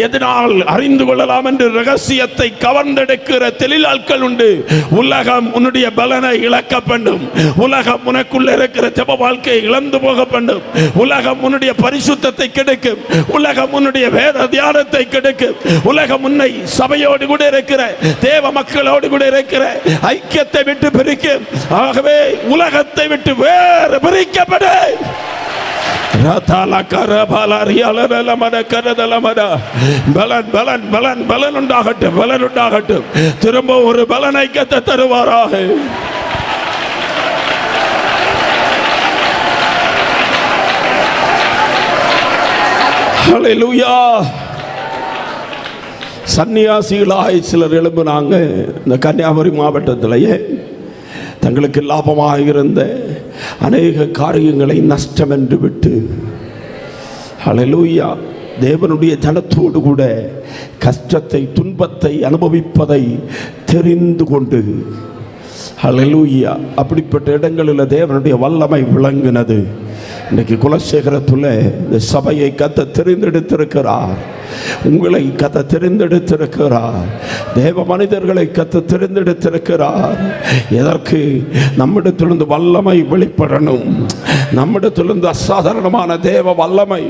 எதனால் அறிந்து கொள்ளலாம் என்று ரகசியத்தை கவர்ந்தெடுக்கிற தெளிலாட்கள் உண்டு. உலகம் உன்னுடைய பலனை இழக்க பண்ணும். உலகம் உனக்குள்ள இருக்கிற ஜெப வாழ்க்கையை இழந்து போக பண்ணும். உலகம் உன்னுடைய பரிசுத்தத்தை கெடுக்கும். உலகம் உன்னுடைய வேத தியானத்தை கெடுக்கும். உலகம் உன்னை சபையோடு கூட இருக்கிற தேவ மக்களோடு கூட இருக்கிற ஐக்கியத்தை விட்டு பிரிக்கும். ஆகவே உலகத்தை விட்டு வேறு பிரிக்கப்படு. பலன் உண்டாகட்டும், பலன் உண்டாகட்டும். திரும்ப ஒரு பலனை கர்த்தர் தருவாராக. ஹல்லேலூயா. சன்னியாசிகளாய் சிலர் எழும்பினாங்க இந்த கன்னியாகுமரி மாவட்டத்திலேயே. தங்களுக்கு லாபமாக இருந்த அநேக காரியங்களை நஷ்டம் என்று விட்டு ஹல்லேலூயா தேவனுடைய ஜனத்தோடு கூட கஷ்டத்தை துன்பத்தை அனுபவிப்பதை தெரிந்து கொண்டு ஹல்லேலூயா அப்படிப்பட்ட இடங்களில் தேவனுடைய வல்லமை விளங்கினது. இன்னைக்கு குலசேகரத்தில் இந்த சபையை கர்த்தர் தெரிந்தெடுத்திருக்கிறார். உங்களை கர்த்தர் தெரிந்தெடுத்திருக்கிறார். தேவ மனிதர்களை கர்த்தர் தெரிந்தெடுத்திருக்கிறார். எதற்கு? நம்மிடத்திலிருந்து வல்லமை வெளிப்படணும். நம்மிடத்திலிருந்து அசாதாரணமான தேவ வல்லமை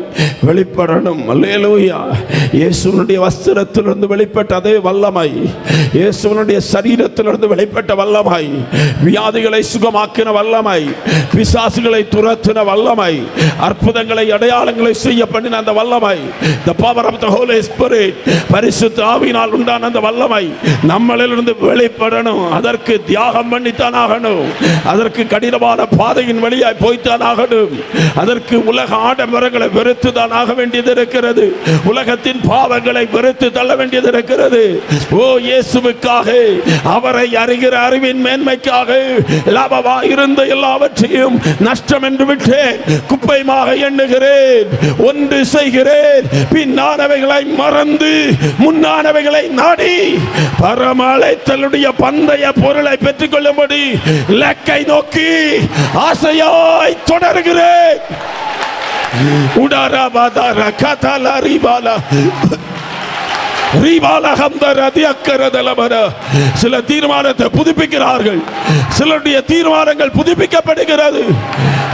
வெளிப்படணும். அல்லேலூயா. இயேசுவினுடைய வஸ்திரத்திலிருந்து வெளிப்பட்ட அதே வல்லமை, இயேசுவினுடைய சரீரத்திலிருந்து வெளிப்பட்ட வல்லமை, வியாதிகளை சுகமாக்கின வல்லமை, பிசாசுகளை துரத்தின வல்லமை, அற்புதங்களை அடையாளங்களை செய்ய பண்ணின அந்த வல்லமை, the power of the Holy Spirit, பரிசுத்த ஆவியினால் உண்டான அந்த வல்லமை நம்மளிலிருந்து வெளிப்படணும். அதற்கு தியாகம் பண்ணித்தான் ஆகணும். அதற்கு கடினமான பாதையின் வழியாய் போய்த்தான் ஆகணும். அதற்கு உலக ஆடம்பரங்களை வெறுத்து தான் ஆக வேண்டியது இருக்கிறது. உலகத்தின் பாவங்களை வெறுத்து தள்ள வேண்டியது இருக்கிறது. ஓ இயேசுவுக்காக, அவரை அறிகிற அறிவின் மேன்மைக்காக லாபமாக இருந்த எல்லாவற்றையும் நஷ்டம் என்று விட்டேன், குப்பையாக எண்ணுகிறேன். ஒன்று செய்கிறேன், பின்னானவைகளை மறந்து முன்னானவைகளை நாடி பரமழைத்தலுடைய பந்தய பொருளை பெற்றுக் கொள்ளும்படி லக்கை நோக்கி ஆசையாய் தொடர்கிறேன். சில தீர்மானத்தை புதுப்பிக்கிறார்கள். சிலருடைய தீர்மானங்கள் புதுப்பிக்கப்படுகிறது.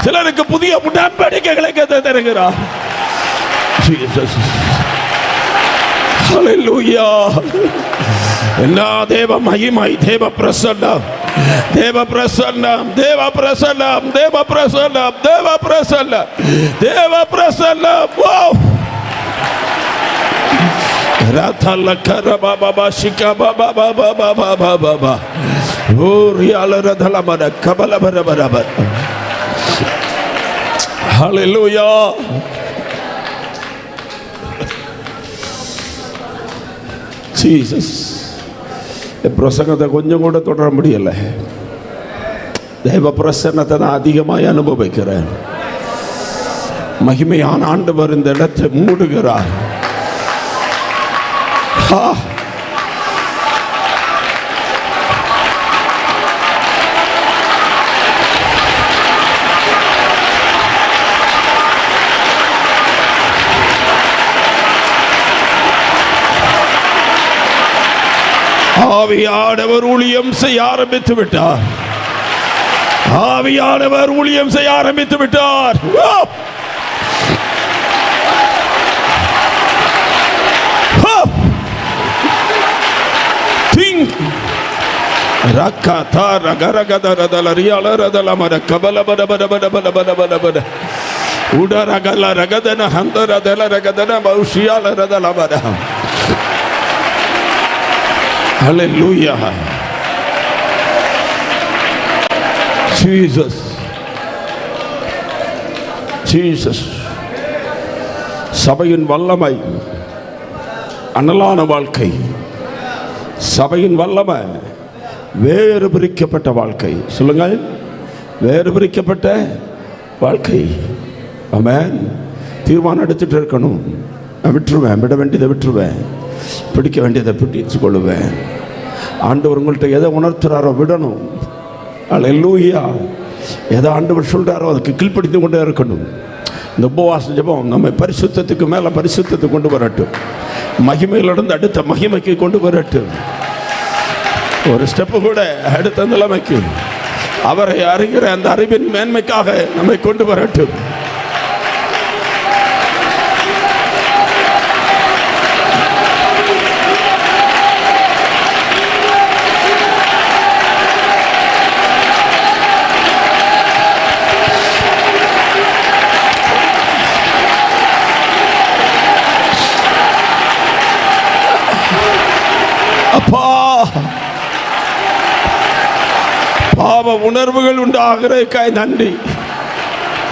சிலருக்கு புதிய உடன்படிக்கைகளை தருகிறார். ஹல்லேலூயா. எல்லா தேவ மகிமை, தேவ பிரசன்னம், தேவ பிரசன்னம், தேவ பிரசன்னம், தேவ பிரசன்னம், தேவ பிரசன்னம், தேவ பிரசன்னம். ராதல கரபா பாபா சிகா பாபா பாபா பாபா பாபா ஓ ரியால ரதல மர கபல பர பர பர. ஹல்லேலூயா. ஜீசஸ். பிரசங்கத்தை கொஞ்சம் கூட தொடர முடியல. தேவ பிரசன்னத்தை நான் அதிகமாக அனுபவிக்கிறேன். மகிமையான ஆண்டவர் இந்த இடத்தை மூடுகிறார். ஆவியானவர் ஊழியம் செய்ய ஆரம்பித்து விட்டார். ஆவியானவர் ஊழியம் செய்ய ஆரம்பித்து விட்டார். ரக்கதா ரகரகதரதல ரியாலரதல மர கபல பட பட பட பட பட பட பட உடரகல ரகதன ஹந்தரதல ரகதன பௌஷியாலரதல மர. ஹல்லேலூயா. Jesus Jesus. சபையின் வல்லமை, அனலான வாழ்க்கை, சபையின் வல்லமை, வேறு பிரிக்கப்பட்ட வாழ்க்கை. சொல்லுங்கள், வேறு பிரிக்கப்பட்ட வாழ்க்கை. ஆமென். தீர்மானம் எடுத்துட்டு இருக்கணும். நான் விட்டுருவேன், விட வேண்டியதை விட்டுருவேன், பிடிக்க வேண்டியதை பிடிச்சு கொள்ளுவேன். ஆண்டவர் உங்கள்கிட்ட எதை உணர்த்துறாரோ விடணும். அல்லேலூயா. எதை ஆண்டவர் சொல்கிறாரோ அதுக்கு கீழ்ப்படுத்தி கொண்டே இருக்கணும். இந்த உபவாச ஜெபம் நம்மை பரிசுத்தத்துக்கு மேலே பரிசுத்தத்தை கொண்டு வரட்டும். மகிமையிலிருந்து அடுத்த மகிமைக்கு கொண்டு வரட்டும். ஒரு ஸ்டெப்பு கூட அடுத்த நிலைமைக்கு அவரை அறிகிற அந்த அறிவின் மேன்மைக்காக நம்மை கொண்டு வரட்டும். அப்பா, பாவ உணர்வுகள் உண்டாகிறதற்காய் நன்றி.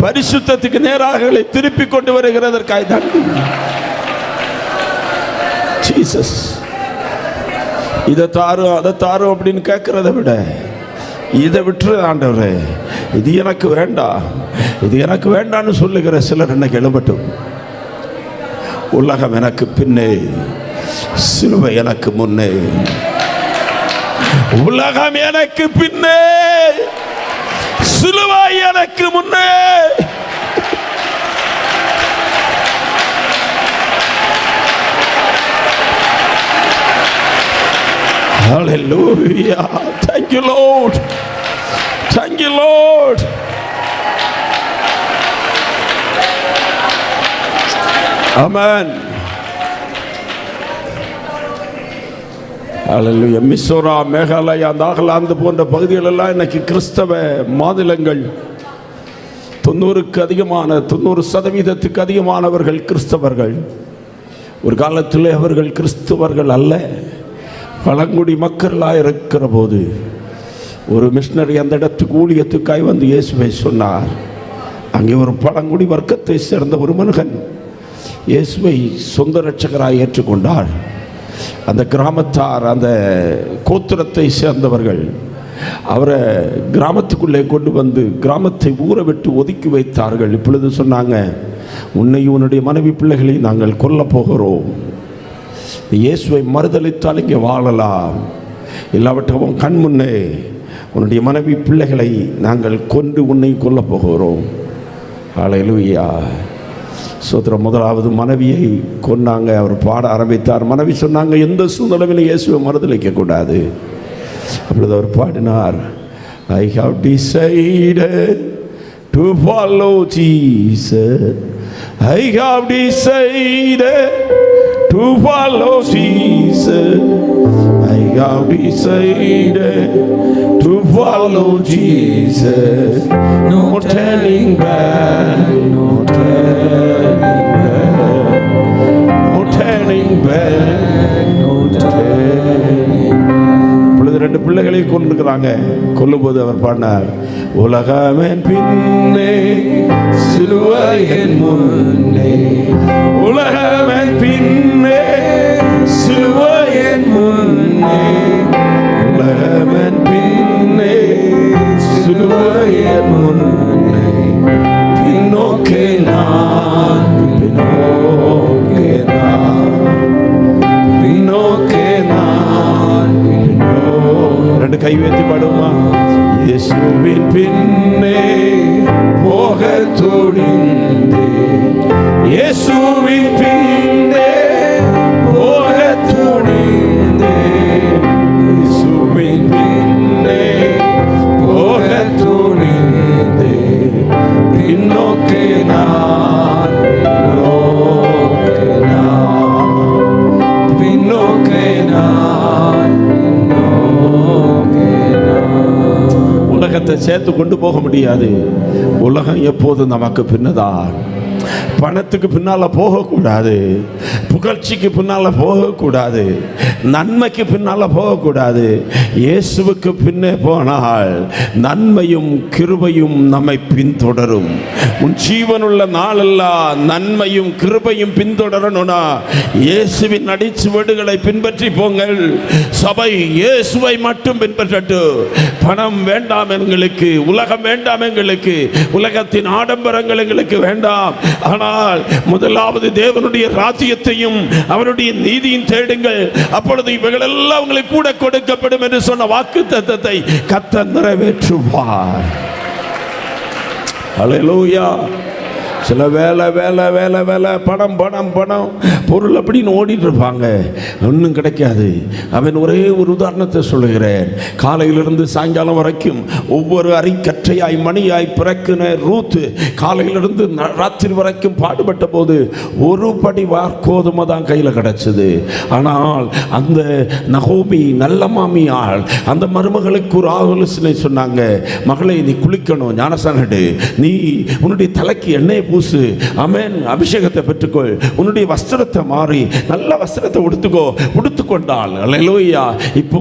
பரிசுத்தத்துக்கு நேராக திருப்பி கொண்டு வருகிறதற்காய் நன்றி. ஜீசஸ். இதை தாரும் அதை தாரும் அப்படின்னு கேட்கிறத விட இதை விட்டுரு ஆண்டவரே, இது எனக்கு வேண்டாம், இது எனக்கு வேண்டான்னு சொல்லுகிற சிலர் இன்னைக்கு எழும்பட்டும். உலகம் எனக்கு பின்னே, சிலுவை எனக்கு முன்னே. உலகம் எனக்கு பின்னே, சிலுவை எனக்கு முன்னே. Hallelujah. Thank you, Lord. Thank you, Lord. Amen. அல்லேலூயா. மிசோராம், மேகாலயா, நாகாலாந்து போன்ற பகுதிகளெல்லாம் இன்னைக்கு கிறிஸ்தவ மாநிலங்கள். 90% அதிகமானவர்கள் கிறிஸ்தவர்கள். ஒரு காலத்தில் அவர்கள் கிறிஸ்தவர்கள் அல்ல, பழங்குடி மக்களாக இருக்கிற போது ஒரு மிஷனரி அந்த இடத்துக்கு ஊழியத்துக்காய் வந்து இயேசுவை சொன்னார். அங்கே ஒரு பழங்குடி வர்க்கத்தை சேர்ந்த ஒரு மனிதன் இயேசுவை சொந்த இரட்சகராய் ஏற்றுக்கொண்டார். அந்த கிராமத்தார், அந்த கோத்திரத்தை சேர்ந்தவர்கள் அவரை கிராமத்துக்குள்ளே கொண்டு வந்து கிராமத்தை ஊற விட்டு ஒதுக்கி வைத்தார்கள். இப்பொழுது சொன்னாங்க, உன்னையும் உன்னுடைய மனைவி பிள்ளைகளை நாங்கள் கொல்ல போகிறோம். இயேசுவை மறுதலித்தால் இங்கே வாழலாம், இல்லாவற்றவும் கண் முன்னே உன்னுடைய மனைவி பிள்ளைகளை நாங்கள் கொண்டு உன்னை கொல்ல போகிறோம். அல்லேலூயா. சோத்திரம். முதலாவது மனைவியை கொன்னாங்க. அவர் பாட ஆரம்பித்தார். மனைவி சொன்னாங்க, எந்த சூழ்நிலையிலும் இயேசுவை மறுதலிக்க கூடாது. அப்பொழுது அவர் பாடினார், I have decided to follow Jesus. I have decided to follow Jesus. I have decided to follow Jesus. No turning back, no turning back, no turning back, no turning back. இப்பொழுது 2 பிள்ளைகளை கொண்டிருக்கிறாங்க. கொல்லும்போது அவர் பாடினார், உலகமேன் பின்னே, சிலுவையின் முன்னே. உலகமேன் பின்னே, சிலுவையின் முன்னே. உலகமேன் பின்னே, சிலுவையின் முன்னே. பின்னோக்கே நான், பின்னோக்கே நான், பின்னோக்கே நான், பின்னோ. 2 கை உயர்த்தி பாடுமா? இயேசுவின் பின்னே போக துணிந்தே, இயேசுவின் பின்னே போக துணிந்தே, இயேசுவின் பின்னே போக துணிந்தே. பின்னோக்கே நான், பின்னோக்கே நான், பின்னோக்கே நான், பின்னோக்கே சேர்த்து கொண்டு போக முடியாது. உலகம் எப்போதும் நமக்கு பின்னதான். பணத்துக்கு பின்னால போகக்கூடாது, புகழ்ச்சிக்கு பின்னால போகக்கூடாது, நன்மைக்கு பின்னால போகக்கூடாது. இயேசுவுக்கு பின்னே போனால் நன்மையும் கிருபையும் நம்மை பின்தொடரும். உன் ஜீவனுள்ள நாளெல்லாம் நன்மையும் கிருபையும் பின்தொடரணும்னா இயேசுவின் அடிச்சுவடுகளை பின்பற்றி போங்கள். சபை இயேசுவை மட்டும் பின்பற்றட்டு. பணம் வேண்டாம் எங்களுக்கு, உலகம் வேண்டாம் எங்களுக்கு, உலகத்தின் ஆடம்பரங்கள் எங்களுக்கு வேண்டாம். ஆனால் முதலாவது தேவனுடைய ராஜ்யத்தையும் அவருடைய நீதியும் தேடுங்கள், அப்பொழுது இவைகள் எல்லாம் உங்களுக்கு கூட கொடுக்கப்படும் என்று சொன்ன வாக்குத்தத்தத்தை கர்த்தர் நிறைவேற்றுவார். அல்லேலூயா. சில வேலை வேலை வேலை வேலை, பணம் பணம் பணம் பொருள் அப்படின்னு ஓடிட்டு இருப்பாங்க, ஒன்றும் கிடைக்காது. அவன் ஒரே ஒரு உதாரணத்தை சொல்லுகிறேன். காலையிலிருந்து சாயங்காலம் வரைக்கும் ஒவ்வொரு அரிக்கற்றையாய் மணியாய் பிறக்கின ரூத்து காலையிலிருந்து ராத்திரி வரைக்கும் பாடுபட்ட போது ஒரு படி வார்கோதுமை தான் கையில் கிடச்சிது. ஆனால் அந்த நகோமி நல்ல மாமியாள் அந்த மருமகளுக்கு ஒரு ஆலோசனை சொன்னாங்க. மகளே, நீ குளிக்கணும், ஞானசானடு, நீ உன்னுடைய தலைக்கு எண்ணெய் பூசு, ஆமென், அபிஷேகத்தை பெற்றுக்கொள், உன்னுடைய வஸ்திரத்தை மாறி நல்ல வஸ்திரத்தை உடுத்துக்கொண்டாள். அல்லேலூயா. இப்போ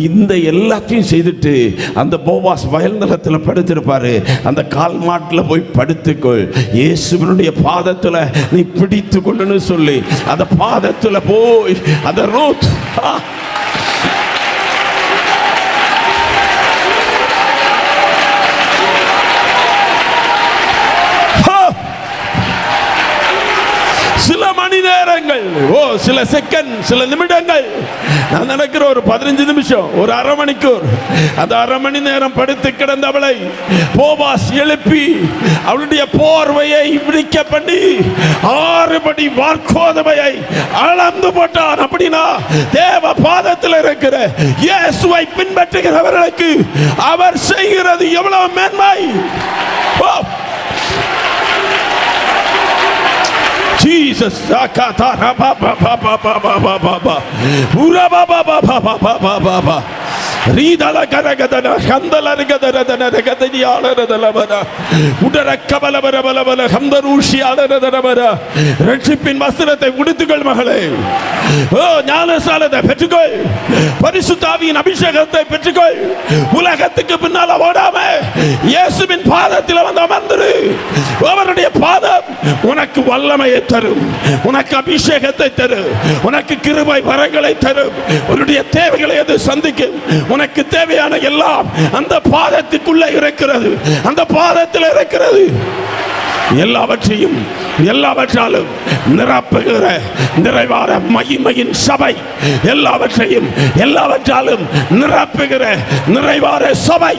இந்த எல்லாத்தையும் செய்துட்டு அந்த போவாஸ் வயல் நிலத்தில் படுத்திருப்பாரு. அந்த கால் மாட்டில் போய் படுத்துக்கொள், இயேசுவினுடைய பாதத்தில் நீ பிடித்து கொள்ளுன்னு சொல்லி அந்த பாதத்தில் போய் அந்த ரூத் சில மணி நேரங்கள், சில செகண்ட், சில நிமிடங்கள், நான் நினைக்கிற ஒரு 15 நிமிஷம், ஒரு அரை மணிக்கூர், அந்த அரை மணி நேரம் படுத்து கிடந்தவளை போவாஸ் எழுப்பி அவளுடைய போர்வையை விரிக்க பண்ணி 6 படி வார்கோதுமையை அளந்து போட்டான். அப்படின்னா தேவ பாதத்தில் இருக்கிற இயேசுவை பின்பற்றுகிறவர்களுக்கு அவர் செய்கிறது எவ்வளவு மேன்மை! Jesus, Zakata, Rabba, Baba, Baba, Baba, Baba, Uraba, Baba, Baba, Baba, Baba. ரீதல கரகதன கந்தலர்கதரதன கதனியாளரதலவர உடரக்கபலபரபலபல கந்தரூஷியாளரதனவர ரட்சிப்பின் வஸ்திரத்தை உடுத்துங்கள் மகளே. ஞானசாலத்தை பெற்றுக்கொள், பரிசுத்த ஆவியின் அபிஷேகத்தை பெற்றுக்கொள். உலகத்துக்கு பின்னால ஓடாம இயேசுவின் பாதத்தில் வந்து அமர்ந்திரு. அவருடைய பாதம் உனக்கு வல்லமையை தரும், உனக்கு அபிஷேகத்தை தரும், உனக்கு கிருபை வரங்களை தரும். உன்னுடைய தேவைகளை அது சந்திக்கும். உனக்கு தேவையான எல்லாம் அந்த பாதத்துக்குள்ள இருக்கிறது, அந்த பாதத்தில் இருக்கிறது. எல்லாவற்றாலும் நிரப்புகிற நிறைவான மகிமையின் சபை, எல்லாவற்றாலும் நிரப்புகிற நிறைவான சபை.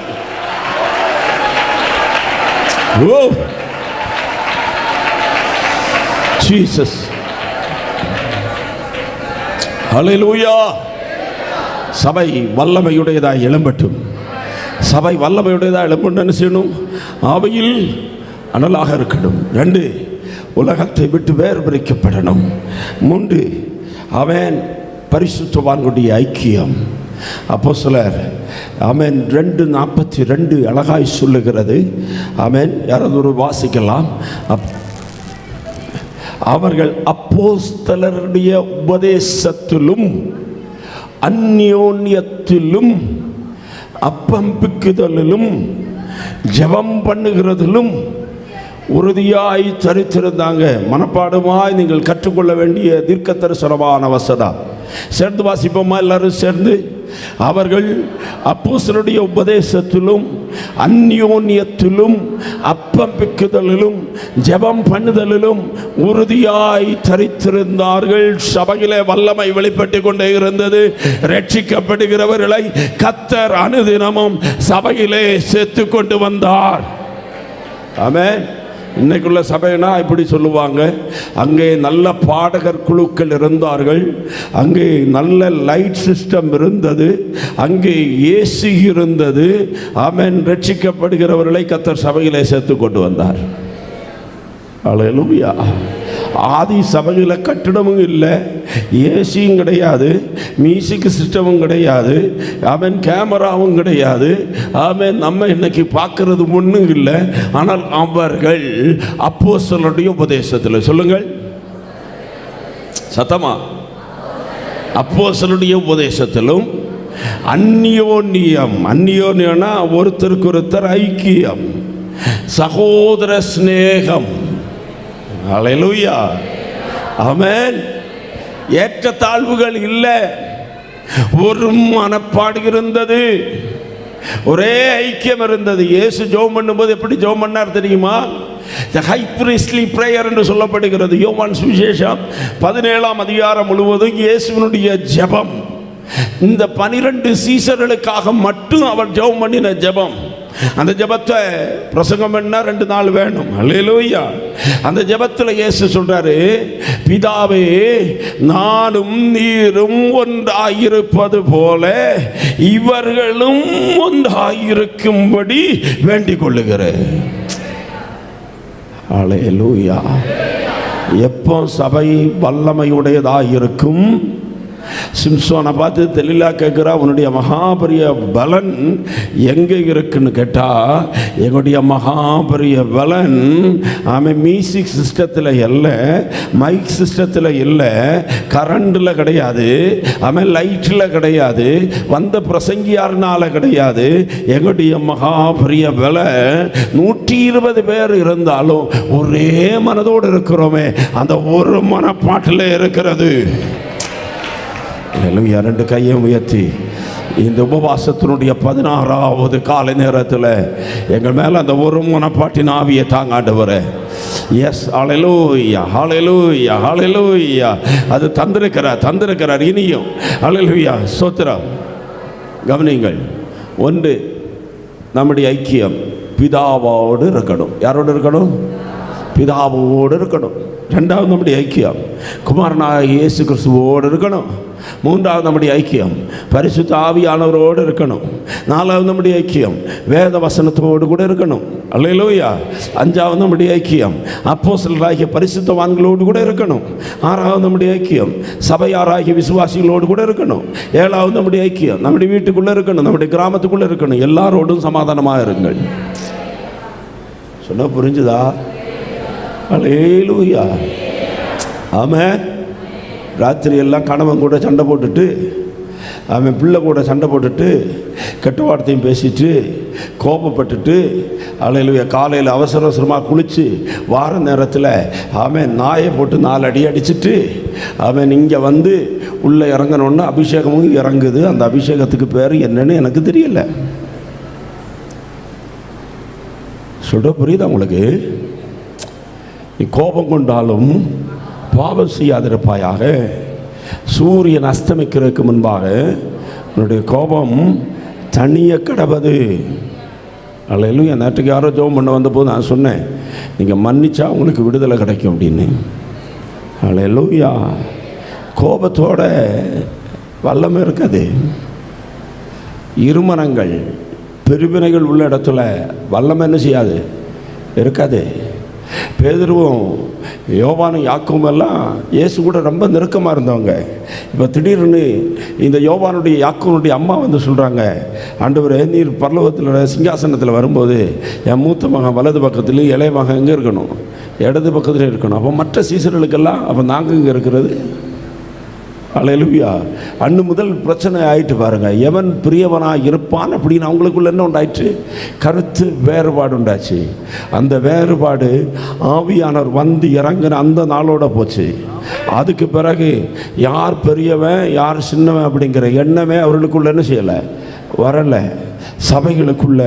ஓ ஜீசஸ், ஹல்லேலூயா. சபை வல்லமையுடையதாக எழும்பட்டும். சபை வல்லமையுடையதாக எழும்புன்னு செய்யணும். ஆவியில் அனலாக இருக்கணும். 2, உலகத்தை விட்டு வேறு பிரிக்கப்படணும். 3, அவன் பரிசுத்தவான்களுடைய ஐக்கியம். அப்போஸ்தலர் ஆமென் 2:42 அழகாய் சொல்லுகிறது. ஆமென், யாராவது ஒரு வாசிக்கலாம். அவர்கள் அப்போஸ்தலருடைய உபதேசத்திலும் அந்யோன்யத்திலும் அப்பம் பிக்குதலிலும் ஜெபம் பண்ணுகிறதிலும் உறுதியாய் தரித்திருந்தாங்க. மனப்பாடமாய் நீங்கள் கற்றுக்கொள்ள வேண்டிய தீர்க்க தரிசனமான வசனம். சேர்ந்து வாசிப்போமா எல்லாரும் சேர்ந்து? அவர்கள் அப்போஸ்தலருடைய உபதேசத்திலும் அந்யோன்யத்திலும் அப்பம் பிக்குதலிலும் ஜெபம் பண்ணுதலிலும் உறுதியாய் தரித்திருந்தார்கள். சபையிலே வல்லமை வெளிப்பட்டு கொண்டே இருந்தது. ரட்சிக்கப்படுகிறவர்களை கர்த்தர் அனுதினமும் சபையிலே சேர்த்து கொண்டு வந்தார். ஆமென். இன்னைக்குள்ள சபைனா இப்படி சொல்லுவாங்க, அங்கே நல்ல பாடகர் குழுக்கள் இருந்தார்கள், அங்கே நல்ல லைட் சிஸ்டம் இருந்தது, அங்கே ஏசி இருந்தது. ஆமென். ரட்சிக்கப்படுகிறவர்களை கர்த்தர் சபையிலே சேர்த்து கொண்டு வந்தார். அல்லேலூயா. ஆதி சபையில் கட்டிடமும் இல்லை, ஏசியும் கிடையாது, மியூசிக் சிஸ்டமும் கிடையாது, அவன் கேமராவும் கிடையாது. அவன் நம்ம இன்னைக்கு பார்க்கறது ஒன்றும் இல்லை. ஆனால் அவர்கள் அப்போஸ்தலருடைய உபதேசத்தில், சொல்லுங்கள் சத்தமா, அப்போஸ்தலருடைய உபதேசத்திலும் அந்நியோன்யம்னா ஒருத்தருக்கு ஒருத்தர் ஐக்கியம், சகோதர சிநேகம். ஹல்லேலூயா, ஆமென். ஏற்றத்தாழ்வுகள் இல்லை, ஒரு மனப்பாடு இருந்தது, ஒரே ஐக்கியம் இருந்தது. இயேசு ஜெபம் பண்ணும்போது எப்படி ஜெபம் பண்ணார் தெரியுமா? The high priestly prayer என்று சொல்லப்படுகிறது. யோவான் சுவிசேஷம் 17ஆம் அதிகாரம் முழுவதும் இயேசுவினுடைய ஜெபம். இந்த 12 சீசர்களுக்காக மட்டும் அவர் ஜெபம் பண்ணின ஜெபம். அந்த ஜெபத்தை பிரசங்கம் பண்ணா 2 நாள் வேணும். அல்லேலூயா. அந்த ஜெபத்தில் இயேசு சொல்றாரு, பிதாவே நானும் நீரும் ஒன்றாயிருப்பது போல இவர்களும் ஒன்றாயிருக்கும்படி வேண்டிக் கொள்ளுகிறேன். அல்லேலூயா. எப்போ சபை வல்லமையுடையதாயிருக்கும்? சிம்சோனை பார்த்து தெளிலா கேட்குறா, உன்னுடைய மகாபரிய பலன் எங்கே இருக்குன்னு கேட்டால், எங்களுடைய மகாபரிய பலன் மியூசிக் சிஸ்டத்தில் இல்லை, மைக் சிஸ்டத்தில் இல்லை, கரண்டில் கிடையாது, லைட்டில் கிடையாது, வந்த பிரசங்கியார்னால கிடையாது. எங்களுடைய மகாபரிய பலன் 120 பேர் இருந்தாலும் ஒரே மனதோடு இருக்கிறோமே, அந்த ஒரு மனப்பாட்டில் இருக்கிறது. 2 கையை உயர்த்தி இந்த உபவாசத்தினுடைய 16வது காலை நேரத்தில் எங்கள் மேலே அந்த ஒரு மனப்பாட்டின் ஆவியை தாங்க ஆண்டவரே. எஸ், ஹல்லேலூயா, ஹல்லேலூயா, ஹல்லேலூயா. அது தந்திருக்கிறார் இனியும். ஹல்லேலூயா, ஸ்தோத்திரம். கவனிங்கள், ஒன்று, நம்முடைய ஐக்கியம் பிதாவோடு இருக்கணும். யாரோடு இருக்கணும்? பிதாவோடு இருக்கணும். 2வது நம்முடைய ஐக்கியம் குமாரனாகிய இயேசு கிறிஸ்துவோடு இருக்கணும். 3வது நம்முடைய ஐக்கியம் பரிசுத்த ஆவியானவரோடு இருக்கணும். 4வது நம்முடைய ஐக்கியம் வேத வசனத்தோடு கூட இருக்கணும். அல்லேலூயா. 5வது நம்முடைய ஐக்கியம் அப்போஸ்தலராகிய பரிசுத்தவான்களோடு கூட இருக்கணும். 6வது நம்முடைய ஐக்கியம் சபையாராகிய விசுவாசிகளோடு கூட இருக்கணும். 7வது நம்முடைய ஐக்கியம் நம்முடைய வீட்டுக்குள்ளே இருக்கணும், நம்முடைய கிராமத்துக்குள்ளே இருக்கணும். எல்லாரோடும் சமாதானமாக இருங்கள். சொன்ன புரிஞ்சுதா? அல்லேலூயா, ஆமென். ராத்திரி எல்லாம் கணவன் கூட சண்டை போட்டுட்டு, அவன் பிள்ளை கூட சண்டை போட்டுட்டு, கெட்ட வார்த்தையும் பேசிட்டு, கோபப்பட்டுட்டு, அல்லேலூயா, காலையில் அவசரமாக குளித்து வார நேரத்தில் அவன் நாயை போட்டு 4 அடி அடிச்சுட்டு அவன் இங்கே வந்து உள்ளே இறங்கணுன்னா அபிஷேகமும் இறங்குது. அந்த அபிஷேகத்துக்கு பேர் என்னன்னு எனக்கு தெரியல. சொல்ற புரியுதா உங்களுக்கு? நீ கோபம் கொண்டாலும் பாவம் செய்யாதிருப்பாயாக. சூரியன் அஸ்தமிக்கிறதுக்கு முன்பாக உன்னுடைய கோபம் தனிய கடவது. அல்லேலூயா. நேற்றுக்கு யாரோ ஜெபம் பண்ண வந்தபோது நான் சொன்னேன், நீங்கள் மன்னிச்சா உங்களுக்கு விடுதலை கிடைக்கும் அப்படின்னு. அல்லேலூயா. கோபத்தோட வல்லமை இருக்காது. இருமனங்கள் பெருவினைகள் உள்ள இடத்துல வல்லமை என்ன செய்யாது? இருக்காது. பேதுருவும் யோவானும் யாக்கோபும் எல்லாம் இயேசு கூட ரொம்ப நெருக்கமாக இருந்தவங்க. இப்போ திடீர்னு இந்த யோவானுடைய யாக்கோபுடைய அம்மா வந்து சொல்கிறாங்க, ஆண்டவரே நீர் பரலோகத்தில் சிங்காசனத்தில் வரும்போது என் மூத்த மகன் வலது பக்கத்துலேயும் இளைய மகன் எங்கே இருக்கணும்? இடது பக்கத்துலேயும் இருக்கணும். அப்போ மற்ற சீசர்களுக்கெல்லாம் அப்போ நாங்கள் இங்கே இருக்கிறது. அல்லேலூயா. அன்று முதல் பிரச்சனை ஆயிட்டு பாருங்க. எவன் பிரியவனாக இருப்பான் அப்படின்னு அவங்களுக்குள்ள என்ன உண்டாயிற்று? கருத்து வேறுபாடு உண்டாச்சு. அந்த வேறுபாடு ஆவியானவர் வந்து இறங்குன அந்த நாளோட போச்சு. அதுக்கு பிறகு யார் பெரியவன் யார் சின்னவன் அப்படிங்கிற எண்ணமே அவர்களுக்குள்ள என்ன செய்யலை, வரலை. சபைகளுக்குள்ள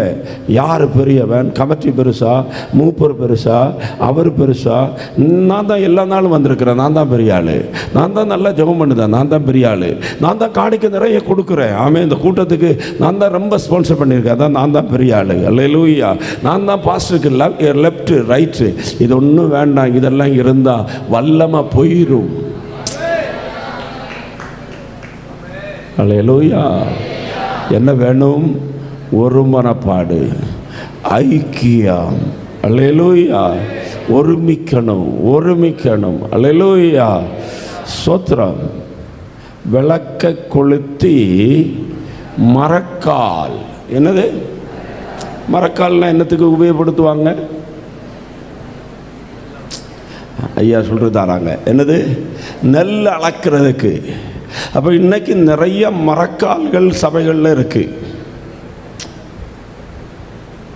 யார் பெரியவன், கமிட்டி பெருசா, மூப்பர் பெருசா, அவர் பெருசா, நான் தான் எல்லா நாளும் வந்திருக்கிறேன், நான் தான் பெரிய ஆள், நான் தான் நல்லா ஜெபம் பண்ணுதேன், நான் தான் பெரிய ஆள், நான் தான் காணிக்க நிறைய கொடுக்குறேன், ஆமாம் இந்த கூட்டத்துக்கு நான் தான் ரொம்ப ஸ்பான்சர் பண்ணியிருக்கேன், அதான் நான் தான் பெரிய ஆள். அல்லேலூயா. நான் தான் பாஸ்டருக்கு லெஃப்ட் ரைட்டு, இது ஒன்றும் வேண்டாம். இதெல்லாம் இருந்தால் வல்லமை போயிடும். அல்லேலூயா. என்ன வேணும்? ஒரு மனப்பாடு, ஐக்கியம். அல்லேலூயா. ஒருமிக்கணும். அல்லேலூயா. ஸ்தோத்திரம். விளக்க கொளுத்தி மரக்கால், என்னது மரக்கால்னா என்னத்துக்கு உபயோகப்படுத்துவாங்க? ஐயா சொல்றது தாராங்க, என்னது நெல் அளக்கிறதுக்கு. அப்போ இன்னைக்கு நிறைய மரக்கால்கள் சபைகளில் இருக்கு.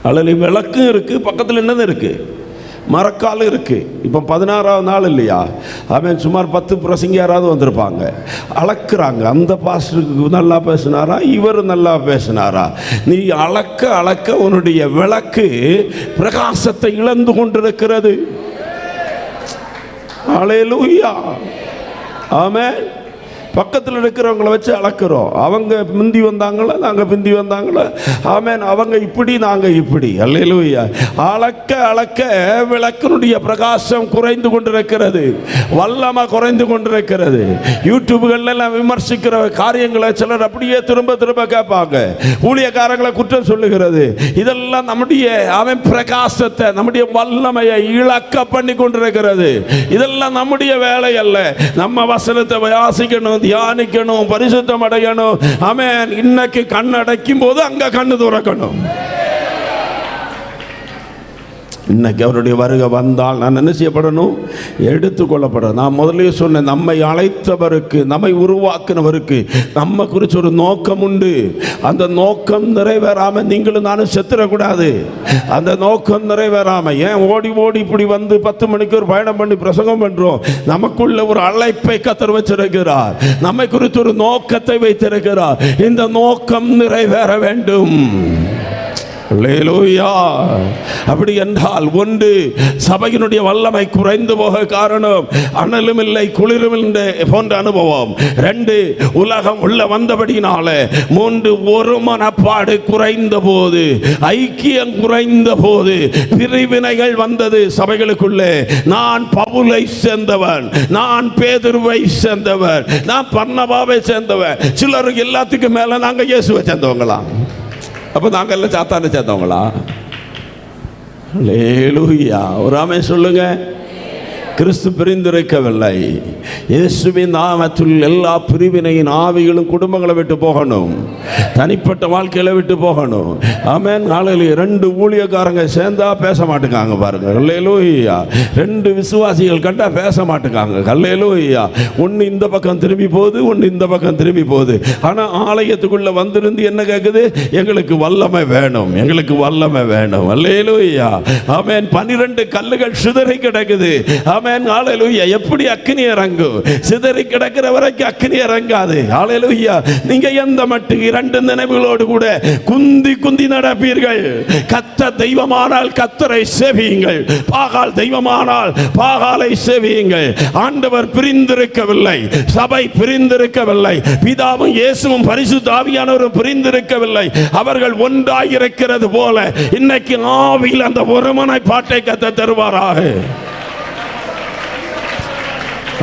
அதில் விளக்கும் இருக்கு, பக்கத்தில் என்னது இருக்கு, மரக்கால் இருக்கு. இப்போ 16வது நாள் இல்லையா, அவன் சுமார் 10 பிரசங்க யாராவது வந்திருப்பாங்க, அளக்குறாங்க. அந்த பாஸ்டருக்கு நல்லா பேசினாரா, இவர் நல்லா பேசினாரா? நீ அளக்க அளக்க உன்னுடைய விளக்கு பிரகாசத்தை இழந்து கொண்டிருக்கிறது. அல்லேலூயா, ஆமென். பக்கத்தில் இருக்கிறவங்களை வச்சு அளக்கிறோம். அவங்க முந்தி வந்தாங்களா, நாங்கள் பிந்தி வந்தாங்களா, ஆமென். அவங்க இப்படி, நாங்கள் இப்படி. அல்லேலூயா. அளக்க அளக்க விளக்கினுடைய பிரகாசம் குறைந்து கொண்டிருக்கிறது, வல்லமை குறைந்து கொண்டிருக்கிறது. யூடியூப்கள்லாம் விமர்சிக்கிற காரியங்களை சிலர் அப்படியே திரும்ப திரும்ப கேட்பாங்க. ஊழியக்காரங்களை குற்றம் சொல்லுகிறது. இதெல்லாம் நம்முடைய அவன் பிரகாசத்தை, நம்முடைய வல்லமையை இழக்க பண்ணி கொண்டிருக்கிறது. இதெல்லாம் நம்முடைய வேலை அல்ல. நம்ம வசனத்தை வாசிக்கணும், தியானிக்கணும், பரிசுத்தம் அடையணும். ஆமென். இன்னைக்கு கண் அடைக்கும் போது அங்க கண்ணு துறக்கணும். இன்னைக்கு அவருடைய வருகை வந்தால் நான் என்ன செய்யப்படணும்? எடுத்துக்கொள்ளப்படணும். நான் முதலே சொன்னேன், நம்மை அழைத்தவருக்கு, நம்மை உருவாக்குனவருக்கு நம்ம குறித்து ஒரு நோக்கம் உண்டு. அந்த நோக்கம் நிறைவேறாமல் நீங்களும் நானும் செத்துடக்கூடாது. அந்த நோக்கம் நிறைவேறாமல் ஏன் ஓடி ஓடி இப்படி வந்து 10 மணிக்கு ஒரு பயணம் பண்ணி பிரசங்கம் பண்றோம்? நமக்குள்ள ஒரு அழைப்பை கர்த்தர் வச்சிருக்கிறார், நம்மை குறித்து ஒரு நோக்கத்தை வைத்திருக்கிறார். இந்த நோக்கம் நிறைவேற வேண்டும். அல்லேலூயா. அப்படி என்றால், ஒன்று, சபையினுடைய வல்லமை குறைந்து போக காரணம் அனலும் இல்லை குளிரும் இல்லை போன்ற அனுபவம். 2, உலகம் உள்ள வந்தபடினால. 3, ஒரு மனப்பாடு குறைந்த போது, ஐக்கியம் குறைந்த போது பிரிவினைகள் வந்தது சபைகளுக்குள்ளே. நான் பவுலை சேர்ந்தவன், நான் பேதுருவை சேர்ந்தவன், நான் பர்னபாவை சேர்ந்தவன். சிலருக்கு எல்லாத்துக்கும் மேல நாங்க இயேசுவை சேர்ந்தவங்களாம். அப்போ நாங்கள் எல்லாம் சாத்தானை சேர்ந்தவங்களா? அல்லேலூயா. ஒரு ஆமென் சொல்லுங்க. கிறிஸ்து பிரிந்திருக்கவில்லை. இயேசுவின் நாமத்தில் எல்லா பிரிவினையின் ஆவிகளும் குடும்பங்களை விட்டு போகணும், தனிப்பட்ட வாழ்க்கையில விட்டு போகணும். ஆமென். நாளையில் 2 ஊழியக்காரங்க சேர்ந்தா பேச மாட்டேங்காங்க பாருங்க. அல்லேலூயா. 2 விசுவாசிகள் கண்டா பேச மாட்டேங்காங்க. அல்லேலூயா. ஒன்று இந்த பக்கம் திரும்பி போகுது, ஒன்று இந்த பக்கம் திரும்பி போகுது. ஆனால் ஆலயத்துக்குள்ள வந்திருந்து என்ன கேட்குது? எங்களுக்கு வல்லமை வேணும், எங்களுக்கு வல்லமை வேணும். அல்லேலூயா. ஆமென். 12 கல்லுகள் சிதறி கிடக்குது. ஆமென். ஹல்லேலூயா. எப்படி அக்கினி இறங்கும்? சிதறி கிடக்கிற வரைக்கும் அக்கினி இறங்காது. ஹல்லேலூயா. நீங்க எந்த மட்டும் 2 நினைவுகளோடு கூட குந்தி குந்தி நடப்பீர்கள். கர்த்தர் தெய்வமானால் கர்த்தரை சேவியுங்கள், பாகால் தெய்வமானால் பாகாலை சேவியுங்கள். ஆண்டவர் பிரிந்திருக்கவில்லை, சபை பிரிந்திருக்கவில்லை, பிதாவும் இயேசுவும் பரிசுத்த ஆவியானவரும் பிரிந்திருக்கவில்லை. அவர்கள் ஒன்றாயிருக்கிறது போல இன்னைக்கு ஆவியில் அந்த ஒருமனைப்பாட்டை கர்த்தர் தருவாராக.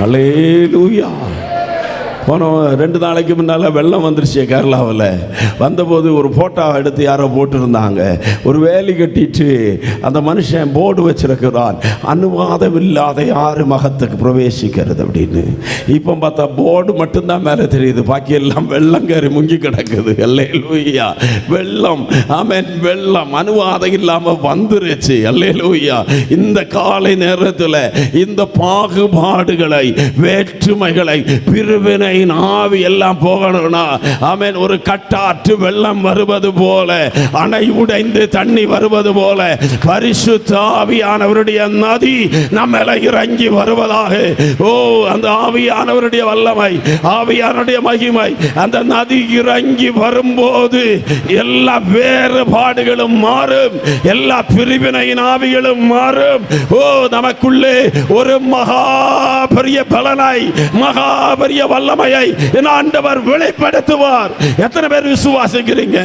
அல்லேலூயா. போன 2 நாளைக்கு முன்னால் வெள்ளம் வந்துருச்சு கேரளாவில். வந்தபோது ஒரு ஃபோட்டோ எடுத்து யாரோ போட்டிருந்தாங்க. ஒரு வேலி கட்டிட்டு அந்த மனுஷன் போர்டு வச்சிருக்கிறான், அனுவாதம் இல்லாத யாரு மகத்துக்கு பிரவேசிக்கிறது அப்படின்னு. இப்போ பார்த்தா போர்டு மட்டும்தான் மேலே தெரியுது, பாக்கி எல்லாம் வெள்ளம் கறி முங்கி கிடக்குது. அல்லேலூயா. வெள்ளம், ஆமென். வெள்ளம் அனுவாதம் இல்லாமல் வந்துருச்சு. அல்லேலூயா. இந்த காலை நேரத்தில் இந்த பாகுபாடுகளை, வேற்றுமைகளை, பிரிவினை ஆவி எல்லாம் போகணும்னா, ஆமென், ஒரு கட்டாற்று வெள்ளம் வருவது போல, அணை உடைந்து தண்ணி வருவது போல பரிசுத்த ஆவியானவருடைய நதி நம்மள இறங்கி வருவதாக. ஓ, அந்த ஆவியானவருடைய வல்லமை, ஆவியானவருடைய மகிமை, அந்த நதி இறங்கி வரும்போது எல்லா வேறுபாடுகளும் மாறும், எல்லா பிரிவினையின் ஆவிகளும் மாறும். ஓ, நமக்குள்ளே ஒரு மகா பெரிய பலனை, மகா பெரிய வல்லமை ஆண்டவர் வெளிப்படுத்துவார். எத்தனை பேர் விசுவாசிக்கிறீங்க?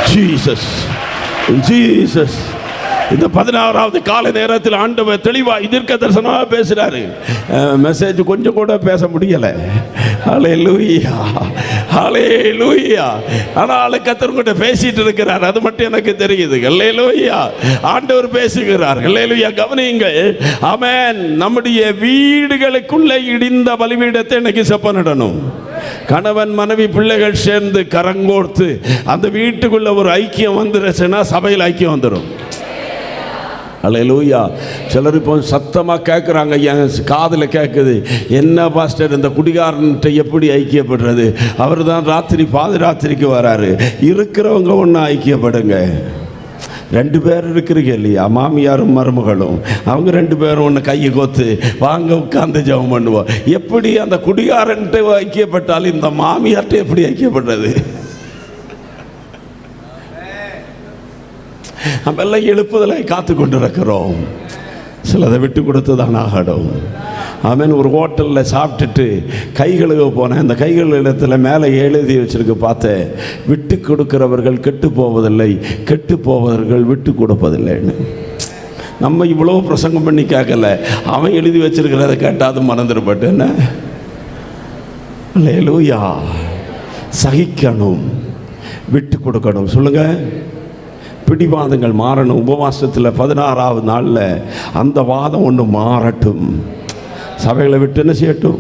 Jesus, Jesus. இந்த 16வது கால நேரத்தில் ஆண்டவர் தெளிவா தீர்க்க தரிசனமாக பேசுறாரு. மெசேஜ் கொஞ்சம் கூட பேச முடியல. ஹல்லேலூயா, ஹல்லேலூயா. ஆனால் கர்த்தர் உங்கள்கிட்ட பேசிட்டு இருக்கிறார், அது மட்டும் எனக்கு தெரியுது. ஹல்லேலூயா, ஆண்டவர் பேசுகிறார். ஹல்லேலூயா, கவனியுங்கள். ஆமென். நம்முடைய வீடுகளுக்குள்ளே இடிந்த பலிபீடத்தை இன்னைக்கு செப்பனிடணும். கணவன் மனைவி பிள்ளைகள் சேர்ந்து கரங்கோர்த்து அந்த வீட்டுக்குள்ள ஒரு ஐக்கியம் வந்துருச்சுன்னா சபையில் ஐக்கியம் வந்துடும். அல்லேலூயா. சிலர் இப்போ சத்தமாக கேட்குறாங்க, என் காதில் கேட்குது, என்ன பாஸ்டர் இந்த குடிகாரன்ட்ட எப்படி ஐக்கியப்படுறது? அவர் தான் ராத்திரி பாதிராத்திரிக்கு வராரு. இருக்கிறவங்க ஒன்று ஐக்கியப்படுங்க. 2 பேர் இருக்கிறீங்க இல்லையா, மாமியாரும் மருமகளும், அவங்க 2 பேரும் ஒன்று கையை கோத்து வாங்க உட்காந்து ஜெபம் பண்ணுவோம். எப்படி அந்த குடிகாரன்ட்டு ஐக்கியப்பட்டாலும் இந்த மாமியார்ட்ட எப்படி ஐக்கியப்படுறது? நம்ம எல்லாம் எழுப்புதலை காத்து கொண்டு இருக்கிறோம். சிலதை விட்டு கொடுத்து தான் ஆகணும். ஆமென். ஒரு ஹோட்டலில் சாப்பிட்டுட்டு கைகளுக்கு போனேன். அந்த கைகள் இடத்துல மேலே எழுதி வச்சிருக்கு பார்த்தேன், விட்டு கொடுக்கிறவர்கள் கெட்டு போவதில்லை, கெட்டு போவர்கள் விட்டு கொடுப்பதில்லைன்னு. நம்ம இவ்வளோ பிரசங்கம் பண்ணி கேட்கல, அவன் எழுதி வச்சிருக்கிறத கேட்டாது மறந்துடுபட்டு என்ன. அல்லேலூயா. சகிக்கணும், விட்டு கொடுக்கணும். சொல்லுங்க. பிடிவாதங்கள் மாறணும். உபவாசத்தில் 16வது நாளில் அந்த வாதம் ஒன்று மாறட்டும். சபைகளை விட்டு என்ன செய்யட்டும்?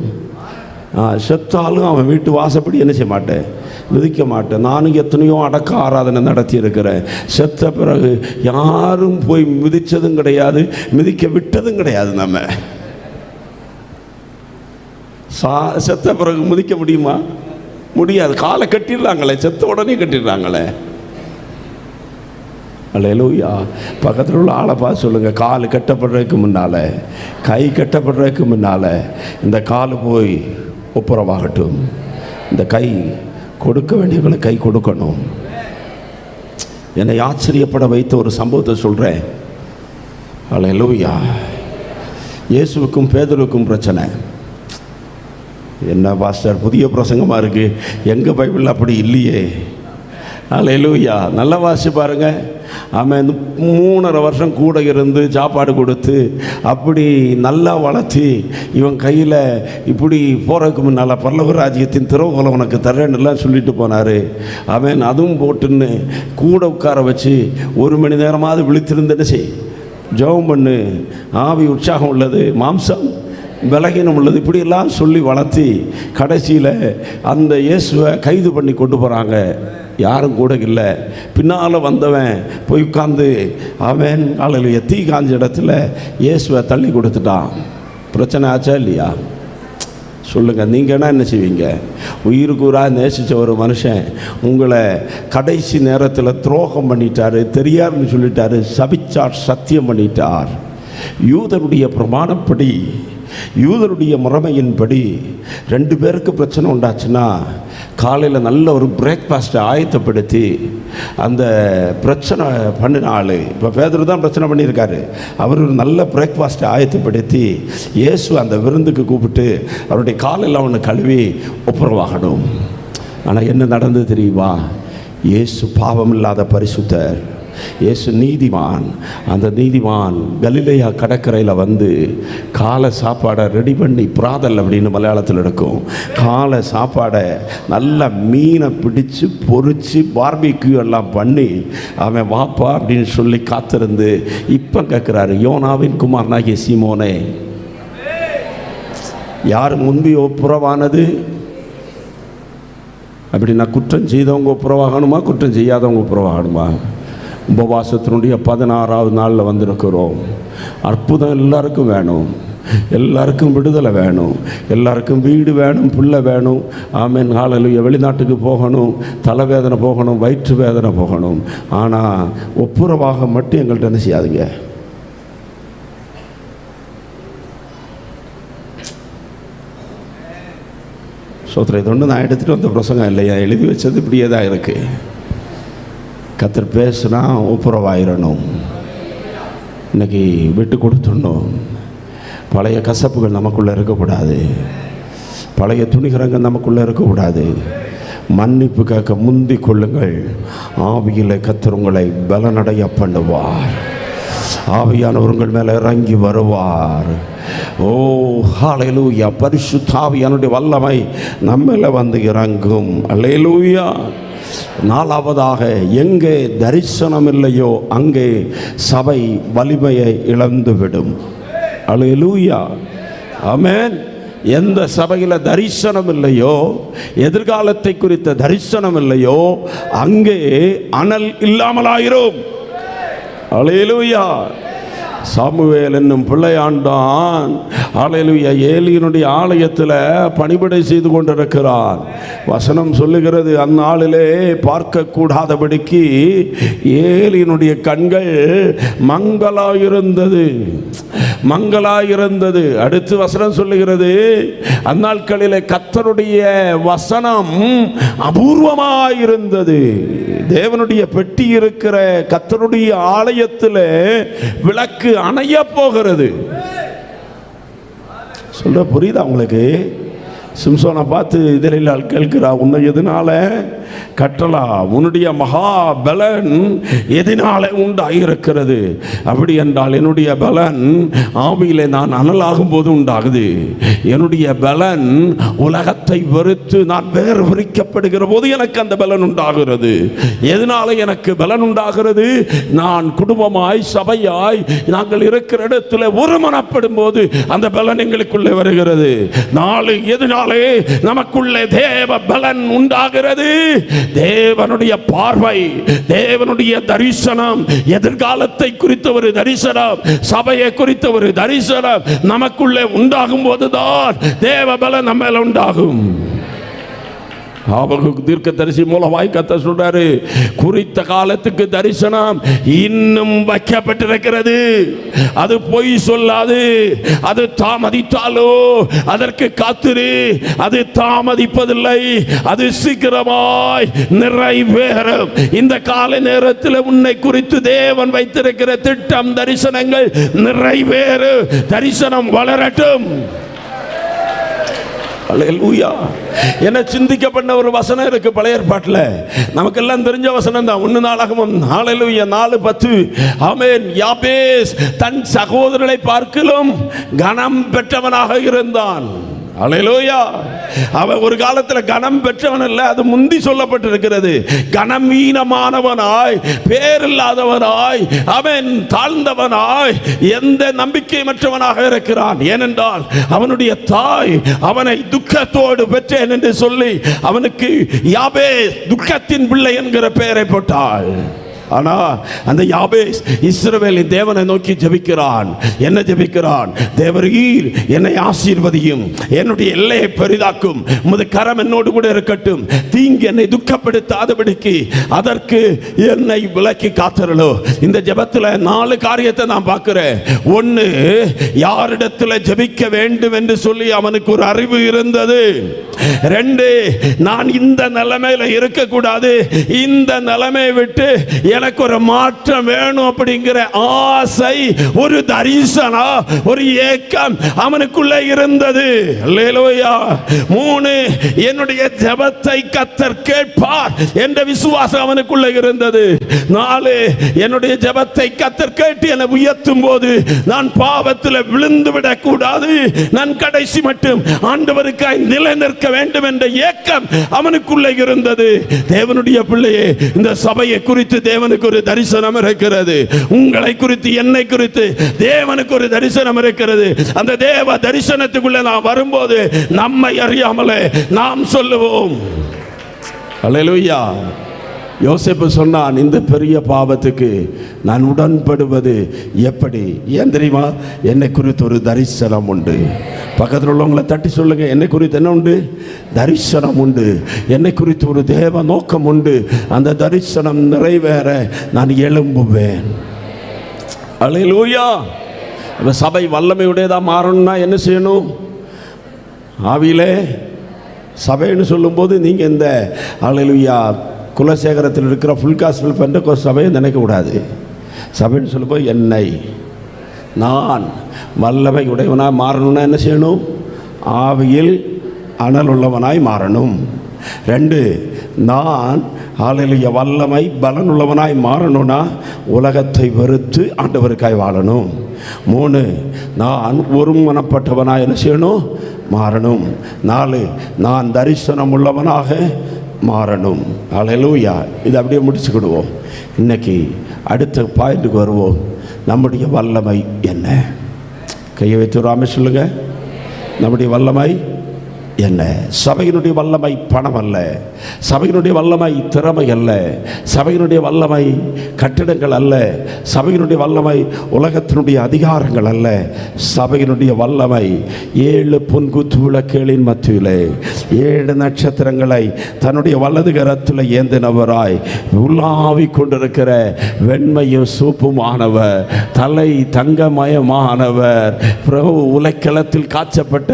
செத்தாலும் அவன் வீட்டு வாசப்படி என்ன செய்ய மாட்டேன், மிதிக்க மாட்டேன். நானும் எத்தனையோ அடக்க ஆராதனை நடத்தி இருக்கிறேன். செத்த பிறகு யாரும் போய் மிதித்ததும் கிடையாது, மிதிக்க விட்டதும் கிடையாது. நம்ம செத்த பிறகு மிதிக்க முடியுமா? முடியாது. காலை கட்டிடுறாங்களே, செத்த உடனே கட்டிடுறாங்களே. அல்லேலூயா. பக்கத்தில் உள்ள ஆளை பார்த்து சொல்லுங்கள், கால் கட்டப்படுறதுக்கு முன்னால், கை கட்டப்படுறதுக்கு முன்னால் இந்த கால் போய் ஒப்புரவாகட்டும். இந்த கை கொடுக்க வேண்டியவங்களை கை கொடுக்கணும். என்னை ஆச்சரியப்பட வைத்த ஒரு சம்பவத்தை சொல்கிறேன். அல்லேலூயா. இயேசுவுக்கும் பேதுருவுக்கும் பிரச்சனை. என்ன பாஸ்டர் புதிய பிரசங்கமாக இருக்குது, எங்கள் பைபிளில் அப்படி இல்லையே. அல்லேலூயா. நல்லா வாசி பாருங்க. அவன் 3.5 வருஷம் கூட இருந்து சாப்பாடு கொடுத்து அப்படி நல்லா வளர்த்தி இவன் கையில் இப்படி போகிறதுக்கு முன்னால் பரலோக ராஜ்யத்தின் திறவுகோலை உனக்கு தரேன்னுலாம் சொல்லிட்டு போனார். அவன் அதுவும் போட்டுன்னு கூட உட்கார வச்சு 1 மணி நேரமாவது விழித்திருந்தேன்னு செய், ஜெபம் பண்ணு, ஆவி உற்சாகம் உள்ளது, மாம்சம் விலகினம் உள்ளது, இப்படியெல்லாம் சொல்லி வளர்த்தி கடைசியில் அந்த இயேசுவை கைது பண்ணி கொண்டு போகிறாங்க. யாரும் கூட இல்லை. பின்னால் வந்தவன் போய் உட்காந்து அவன் ஆளுடைய தீ காஞ்ச இடத்துல இயேசுவை தள்ளி கொடுத்துட்டான். பிரச்சனை ஆச்சா இல்லையா? சொல்லுங்கள். நீங்கள் என்ன செய்வீங்க? உயிருக்கு ஊராக நேசித்த ஒரு மனுஷன் உங்களை கடைசி நேரத்தில் துரோகம் பண்ணிட்டார், தெரியாருன்னு சொல்லிட்டாரு, சபிச்சார், சத்தியம் பண்ணிட்டார். யூதருடைய பிரமாணப்படி, யூதருடைய முறைமையின்படி 2 பேருக்கு பிரச்சனை உண்டாச்சுன்னா காலையில் நல்ல ஒரு பிரேக்ஃபாஸ்ட்டை ஆயத்தப்படுத்தி அந்த பிரச்சனை பண்ணின ஆள், இப்போ பேதுரு தான் பிரச்சனை பண்ணியிருக்காரு, அவர் ஒரு நல்ல பிரேக்ஃபாஸ்ட்டை ஆயத்தப்படுத்தி இயேசு அந்த விருந்துக்கு கூப்பிட்டு அவருடைய காலெல்லாம் ஒன்று கழுவி ஒப்புரவாகணும். ஆனால் என்ன நடந்தது தெரியுமா? இயேசு பாவம் இல்லாத பரிசுத்தர், இயேசு நீதிமான். அந்த நீதிமான் கலிலேயா கடற்கரையில் வந்து காலை சாப்பாடை ரெடி பண்ணி, பிராதல் அப்படின்னு மலையாளத்தில் இருக்கும், காலை சாப்பாடை நல்லா மீனை பிடிச்சு பொறிச்சு பார்பிக்யூ எல்லாம் பண்ணி அவன் வாப்பா அப்படின்னு சொல்லி காத்திருந்து இப்போ கேட்குறாரு, யோனாவின் குமாரனாகிய சீமோனே, யார் முன்பி ஒப்புரவானது? அப்படின்னா குற்றம் செய்தவங்க ஒப்புரவாகணுமா, குற்றம் செய்யாதவங்க ஒப்புரவாகணுமா? உபவாசத்தினுடைய 16வது நாளில் வந்திருக்கிறோம். அற்புதம் எல்லாருக்கும் வேணும், எல்லாருக்கும் விடுதலை வேணும், எல்லாருக்கும் வீடு வேணும், பிள்ளை வேணும். ஆமென். ஹல்லேலூயா. வெளிநாட்டுக்கு போகணும், தலைவேதனை போகணும், வயிற்று வேதனை போகணும். ஆனால் ஒப்புரவாக மட்டும் எங்கள்கிட்ட என்ன செய்யாதுங்க. சோத்திர இது ஒன்று நான் எடுத்துகிட்டு வந்த பிரசங்கம் இல்லையா, எழுதி வச்சது இப்படியே தான் இருக்குது. கர்த்தர் பேசுனா ஒப்புரவாயிரணும். இன்னைக்கு விட்டு கொடுத்துடணும். பழைய கசப்புகள் நமக்குள்ளே இருக்கக்கூடாது, பழைய துணிகரங்கள் நமக்குள்ளே இருக்கக்கூடாது. மன்னிப்பு கேட்க முந்தி கொள்ளுங்கள். ஆவியில் கர்த்தர் உங்களை பலனடைய பண்ணுவார். ஆவியானவர் உங்கள் மேலே இறங்கி வருவார். ஓ ஹல்லேலூயா. பரிசுத்த ஆவியானுடைய வல்லமை நம்மள வந்து இறங்கும். ஹல்லேலூயா. நாலாவதாக, எங்கே தரிசனம் இல்லையோ அங்கே சபை வலிமையை இழந்துவிடும். ஹல்லேலூயா. ஆமென். எந்த சபையில் தரிசனம் இல்லையோ, எதிர்காலத்தை குறித்த தரிசனம் இல்லையோ, அங்கே அனல் இல்லாமலாயிரும். ஹல்லேலூயா. சாமுவேல் என்னும் பிள்ளையாண்டான் ஹல்லேலூயா ஏலியினுடைய ஆலயத்தில் பணிபடை செய்து கொண்டிருக்கிறான். வசனம் சொல்லுகிறது, அந்நாளிலே பார்க்கக்கூடாதபடிக்கு ஏலியினுடைய கண்கள் மங்கலாயிருந்தது. அடுத்து வசனம் சொல்லுகிறது, அந்நாட்களிலே கர்த்தருடைய வசனம் அபூர்வமாயிருந்தது. தேவனுடைய பெட்டி இருக்கிற கர்த்தருடைய ஆலயத்தில் விளக்கு அணைய போகிறது. சொல்ற புரியுதா உங்களுக்கு? சிம்சோனை பார்த்து இதில் கேட்கிறா, உன்னை எதனால கட்டலாம்? உன்னுடைய மகா பலன் எதனால உண்டாயிருக்கிறது? அப்படி என்றால் என்னுடைய பலன் ஆவியிலே நான் அனலாகும் போது உண்டாகுது. என்னுடைய பலன் உலகத்தை வெறுத்து நான் வேறு விரிக்கப்படுகிற போது எனக்கு அந்த பலன் உண்டாகிறது. எதனால எனக்கு பலன் உண்டாகிறது? நான் குடும்பமாய் சபையாய் நாங்கள் இருக்கிற இடத்துல ஒருமனப்படும் போது அந்த பலன் எங்களுக்குள்ளே வருகிறது. நாலு எதனாலே நமக்குள்ளே தேவ பலன் உண்டாகிறது? தேவனுடைய பார்வை, தேவனுடைய தரிசனம், எதிர்காலத்தை குறித்த ஒரு தரிசனம், சபையை குறித்த ஒரு தரிசனம் நமக்குள்ளே உண்டாகும் போதுதான் தேவ பலன் நம்ம மேல உண்டாகும். ஆபகுக்கு தீர்க்கதரிசி மூலமாய் கர்த்தர் சொல்றாரு, குறித்த காலத்துக்கு தரிசனம் இன்னும் வைக்கப்பட்டிருக்கிறது. அது பொய் சொல்லாது. அது தாமதித்தாலோ அதற்கு காத்திரு. அது தாமதிப்பதில்லை, அது சீக்கிரமாய் நிறைவேறும். இந்த கால நேரத்தில் உன்னை குறித்து தேவன் வைத்திருக்கிற திட்டம், தரிசனங்கள் நிறைவேறு. தரிசனம் வளரட்டும். ஹல்லேலூயா. என்ன சிந்திக்கப்பட்ட ஒரு வசனம் இருக்கு பழைய ஏற்பாட்டில், நமக்கெல்லாம் தெரிஞ்ச வசனம் தான். 1 நாளாகமம் ஹல்லேலூயா 4:10. ஆமென். யாபேஸ் தன் சகோதரரை பார்க்கிலும் கனம் பெற்றவனாக இருந்தான். ஹல்லேலூயா. அவன் ஒரு காலத்தில் கனம் பெற்றவன் அல்ல, அது முந்தி சொல்லப்பட்டிருக்கிறது. கனமீனமானவனாய், பேரில்லாதவனாய், அவன் தாழ்ந்தவனாய், எந்த நம்பிக்கையற்றவனாக இருக்கிறான். ஏனென்றால் அவனுடைய தாய் அவனை துக்கத்தோடு பெற்றேன் என்று சொல்லி அவனுக்கு யாபேஸ் துக்கத்தின் பிள்ளை என்கிற பெயரை போட்டாள். ஆனா அந்த யாபேஸ் இஸ்ரவேலின் தேவனை நோக்கி ஜெபிக்கிறான். என்ன ஜெபிக்கிறான்? தேவரீர் என்னை ஆசீர்வதியும், என்னுடைய எல்லையை பெரிதாக்கும், உமது கரம் என்னோடு கூட இருக்கட்டும், தீங்கு என்னை துக்கப்படுத்தாதபடிக்கு அதற்கு என்னை விலக்கி காத்தருளோ. இந்த ஜெபத்தில் 4 காரியத்தை நான் பார்க்கிறேன். 1, யாரிடத்தில் ஜெபிக்க வேண்டும் என்று சொல்லி அவனுக்கு ஒரு அறிவு இருந்தது. 2, நான் இந்த நிலைமையில இருக்கக்கூடாது, இந்த நிலைமையை விட்டு எனக்கு ஒரு மாற்றம் வேணும் அப்படிங்கிற ஆசை, ஒரு தரிசனம், ஒரு ஏக்கம் அவனுக்குள்ள இருந்தது. அல்லேலூயா. 3, என்னுடைய ஜெபத்தை கர்த்தர் கேட்பார் என்ற விசுவாசம் அவனுக்குள்ள இருந்தது. 4, என்னுடைய ஜெபத்தை கர்த்தர் கேட்டு என்னை உயர்த்தும் போது நான் பாவத்தில் விழுந்து விடக்கூடாது, நான் கடைசி மட்டும் ஆண்டவருக்காய் நிலைநிற்க வேண்டும் என்ற ஏக்கம் அவனுக்குள்ள இருந்தது. தேவனுடைய பிள்ளையே, இந்த சபையை குறித்து தேவனுக்கு ஒரு தரிசனம் இருக்கிறது. உங்களை குறித்து, என்னை குறித்து தேவனுக்கு ஒரு தரிசனம் இருக்கிறது. அந்த தேவ தரிசனத்துக்குள்ள நாம் வரும்போது நம்மை அறியாமலே நாம் சொல்லுவோம். அல்லேலூயா. யோசேப்பு சொன்னான், இந்த பெரிய பாவத்துக்கு நான் உடன்படுவது எப்படி? ஏன் தெரியுமா? என்னை குறித்து ஒரு தரிசனம் உண்டு. பக்கத்தில் உள்ளவங்களை தட்டி சொல்லுங்க, என்னை குறித்து என்ன உண்டு? தரிசனம் உண்டு. என்னை குறித்து ஒரு தேவ நோக்கம் உண்டு. அந்த தரிசனம் நிறைவேற நான் எழும்புவேன். அல்லேலூயா. சபை வல்லமையுடையதாக மாறணும்னா என்ன செய்யணும்? ஆவியிலே சபைன்னு சொல்லும்போது நீங்கள் இந்த அல்லேலூயா குலசேகரத்தில் இருக்கிற ஃபுல் காஸ்பல் பெந்தெகோஸ்தே சபையை நினைக்கக்கூடாது. சபைன்னு சொல்லும்போது என்னை நான் வல்லமை உடையவனாய் மாறணும்னா என்ன செய்யணும்? ஆவியில் அனல் உள்ளவனாய் மாறணும். 2, நான் ஹல்லேலூயா. வல்லமை பலனுள்ளவனாய் மாறணும்னா உலகத்தை வெறுத்து ஆண்டவருக்காய் வாழணும். 3, நான் ஒருமனப்பட்டவனாய் என்ன செய்யணும்? மாறணும். 4, நான் தரிசனம் உள்ளவனாக மாறணும். ஹல்லேலூயா. இதை அப்படியே முடிச்சுக்கிடுவோம். இன்னைக்கு அடுத்த பாயிண்ட்டுக்கு வருவோம். நம்முடைய வல்லமை என்ன? கையை வைத்து ராமே சொல்லுங்க. நம்முடைய வல்லமை என்ன? சபையினுடைய வல்லமை பணம் அல்ல, சபையினுடைய வல்லமை திறமை அல்ல, சபையினுடைய வல்லமை கட்டிடங்கள் அல்ல, சபையினுடைய வல்லமை உலகத்தினுடைய அதிகாரங்கள் அல்ல. சபையினுடைய வல்லமை 7 பொன்குத்து விளக்குகளின் மத்தியிலே 7 நட்சத்திரங்களை தன்னுடைய வலது கரத்தில் ஏந்தினவராய் உலாவி கொண்டிருக்கிற வெண்மையும் சூப்புமானவர், தலை தங்கமயமானவர், உலைக்களத்தில் காய்ச்சப்பட்ட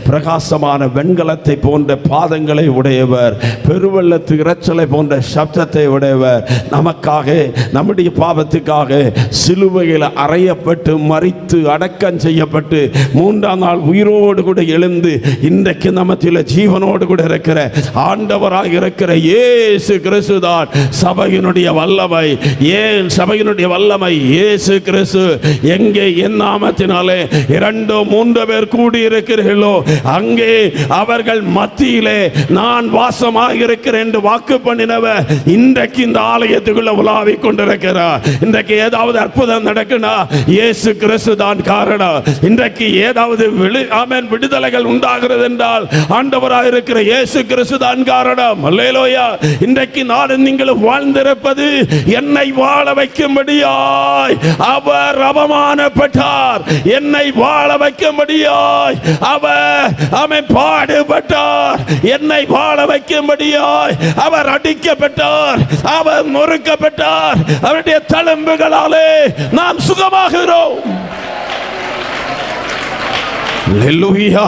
பிரகாசமான வெண்கலத்தை போன்ற பாதங்களை உடையவர், பெருவெள்ளத்து இரைச்சலை போன்ற சப்தத்தை உடையவர், நமக்காக நம்முடைய பாவத்துக்காக சிலுவையில் அறையப்பட்டு மரித்து அடக்கம் செய்யப்பட்டு 3ஆம் நாள் உயிரோடு கூட எழுந்து இன்றைக்கு நமத்தில் ஜீவனோடு கூட இருக்கிற ஆண்டவராக இருக்கிற இயேசு கிறிஸ்து தான் சபையினுடைய வல்லமை. ஏன் சபையினுடைய வல்லமை? இயேசு கிறிஸ்து எங்கே என் நாமத்தினாலே 2-3 பேர் கூடி இருக்கிறீர்களோ அங்கே அவர்கள் மத்தியிலே நான் வாசமாக இருக்கிறேன் என்று வாக்கு பண்ணினவர் இன்றைக்கு இந்த ஆலயத்துக்குள்ள உலாவிக் கொண்டிருக்கிறார். இன்றைக்கு ஏதாவது அற்புதம் நடக்குனா இயேசு கிறிஸ்து தான் காரணம். இன்றைக்கு ஏதாவது விடுதலைகள் உண்டாகிறது என்றால் ஆண்டவராக இருக்கிற இயேசு கிறிஸ்து தான் காரணம். அல்லேலூயா. இன்றைக்கு நான் நீங்களும் வாழ்ந்திருப்பது என்னை வாழ வைக்கும்படியாய் அவர் அவமானப்பட்டார், என்னை வாழ வைக்கும்படியாய் அவர் பாடுபட்டார், என்னை வாழ வைக்கும்படியாய் அவர் அடிக்கப்பட்டார், அவர் நொறுக்கப்பட்டார். அவருடைய தழும்புகளாலே நாம் சுகமாகிறோம். அல்லேலூயா.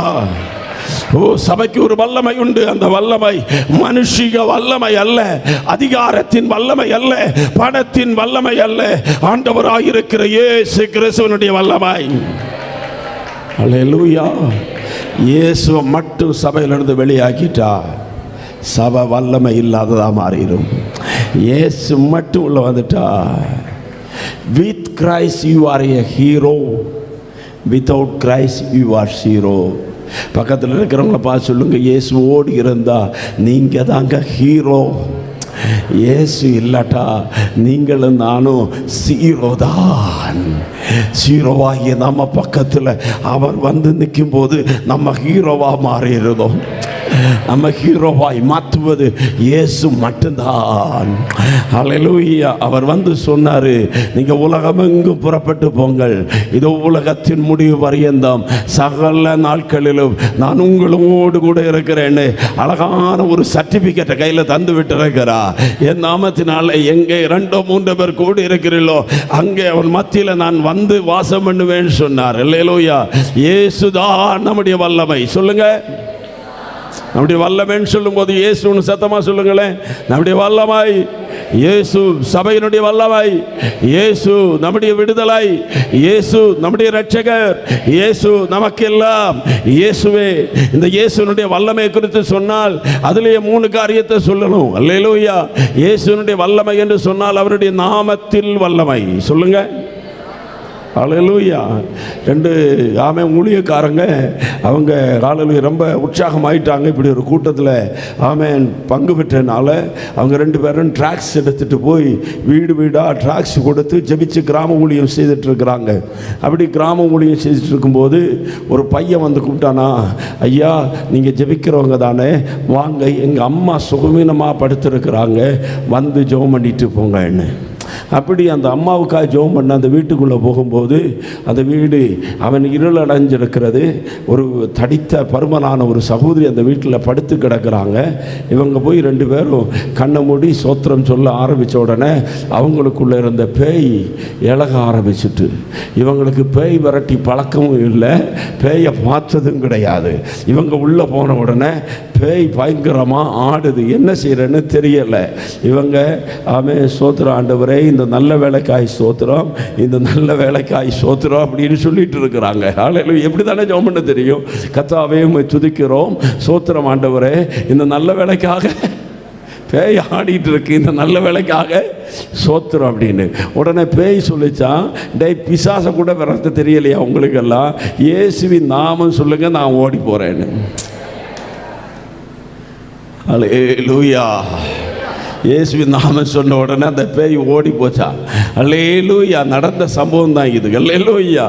சபைக்கு ஒரு வல்லமை உண்டு. அந்த வல்லமை மனுஷிக வல்லமை அல்ல, அதிகாரத்தின் வல்லமை அல்ல, பணத்தின் வல்லமை அல்ல, ஆண்டவராயிருக்கிற இயேசு கிறிஸ்துவினுடைய வல்லமை. அல்லேலூயா. இயேசுவை மட்டும் சபையிலிருந்து வெளியாக்கிட்டா சபை வல்லமை இல்லாததா மாறிடும். இயேசு மட்டும் உள்ள வந்துட்டா, with Christ you are a hero, without Christ you are zero. பக்கத்தில் இருக்கிறவங்கள பார்த்து சொல்லுங்க, இயேசுவோடு இருந்தா நீங்க தாங்க ஹீரோ. இயேசு இல்லாட்டா நீங்களும் நானும் ஜீரோதான். ஜீரோவாகிய நம்ம பக்கத்தில் அவர் வந்து நிற்கும் போது நம்ம ஹீரோவா மாறிடுறோம். நம்ம ஹீரோவாய் மாற்றுவது இயேசு மட்டும்தான். ஹல்லேலூயா. அவர் வந்து சொன்னாரு, நீங்க உலகமெங்கும் புறப்பட்டு போங்கள், இதோ உலகத்தின் முடிவு பரியந்தம் சகல நாட்களிலும் நான் உங்களோடு கூட இருக்கிறேன்னு அழகான ஒரு சர்டிபிகேட்டை கையில் தந்து விட்டு இருக்கிறா. என் நாமத்தினால எங்கே 2-3 பேர் கூடி இருக்கிறீர்களோ அங்கே அவன் மத்தியில் நான் வந்து வாசம் பண்ணுவேன்னு சொன்னார். அல்லேலூயா. இயேசுதான் நம்முடைய வல்லமை. சொல்லுங்க, நம்முடைய வல்லமைன்னு சொல்லும் போது இயேசுன்னு சத்தமா சொல்லுங்களேன். நம்முடைய வல்லமை இயேசு, சபையினுடைய வல்லமை இயேசு, நம்முடைய விடுதலை இயேசு, நம்முடைய இரட்சகர் இயேசு, நமக்கெல்லாம் இயேசுவே. இந்த இயேசுனுடைய வல்லமை குறித்து சொன்னால் அதிலேயே 3 காரியத்தை சொல்லணும். அல்லேலூயா. இயேசுனுடைய வல்லமை என்று சொன்னால் அவருடைய நாமத்தில் வல்லமை. சொல்லுங்க. ஹல்லேலூயா. 2 ஊழியக்காரங்க அவங்க காலையில் ரொம்ப உற்சாகமாயிட்டாங்க. இப்படி ஒரு கூட்டத்தில் ஆமேன் பங்கு பெற்றனால அவங்க 2 பேரும் ட்ராக்ஸ் எடுத்துகிட்டு போய் வீடு வீடாக ட்ராக்ஸ் கொடுத்து ஜெபிச்சு கிராம ஊழியம் செய்துட்ருக்குறாங்க. அப்படி கிராம ஊழியம் செய்துட்டு இருக்கும்போது ஒரு பையன் வந்து கூப்பிட்டானா, ஐயா நீங்கள் ஜெபிக்கிறவங்க தானே, வாங்க எங்கள் அம்மா சுகவீனமாக படுத்துருக்குறாங்க, வந்து ஜெபம் பண்ணிட்டு போங்கன்னு. அப்படி அந்த அம்மாவுக்காக ஜெபம் பண்ண அந்த வீட்டுக்குள்ளே போகும்போது அந்த வீடு அவன் இருள் அடைஞ்சிருக்கிறது. ஒரு தடித்த பருமனான ஒரு சகோதரி அந்த வீட்டில் படுத்து கிடக்கிறாங்க. இவங்க போய் 2 பேரும் கண்ணை மூடி சோத்திரம் சொல்ல ஆரம்பித்த உடனே அவங்களுக்குள்ளே இருந்த பேய் இழக ஆரம்பிச்சுட்டு, இவங்களுக்கு பேய் விரட்டி பழக்கமும் இல்லை, பேயை பார்த்ததும் கிடையாது. இவங்க உள்ளே போன உடனே பேய் பயங்கரமாக ஆடுது. என்ன செய்கிறேன்னு தெரியலை. இவங்க சோத்திரம் ஆண்டவரே, இந்த நல்ல வேலைக்காய் சோத்திரம், இந்த நல்ல வேலைக்காய் சோத்திரம் அப்படின்னு சொல்லிட்டு இருக்கிறாங்க. ஹல்லேலூயா. எப்படி தானே ஜெபம் பண்ண தெரியும்? கர்த்தாவே உம்மை துதிக்கிறோம், சோத்திரம் ஆண்டவரே, இந்த நல்ல வேலைக்காக பேய் ஆடிட்டு இருக்கு, இந்த நல்ல வேலைக்காக சோத்துரும் அப்படின்னு. உடனே பேய் சொல்லிச்சான், டேய் பிசாசை கூட விரட்ட தெரியலையா உங்களுக்கெல்லாம், இயேசுவின் நாமம் சொல்லுங்க நான் ஓடி போறேன்னு. அல்லேலூயா. இயேசுவின் நாமம் சொன்ன உடனே அந்த பேய் ஓடி போச்சா. அல்லேலூயா. நடந்த சம்பவம் தான் இது. அல்லேலூயா.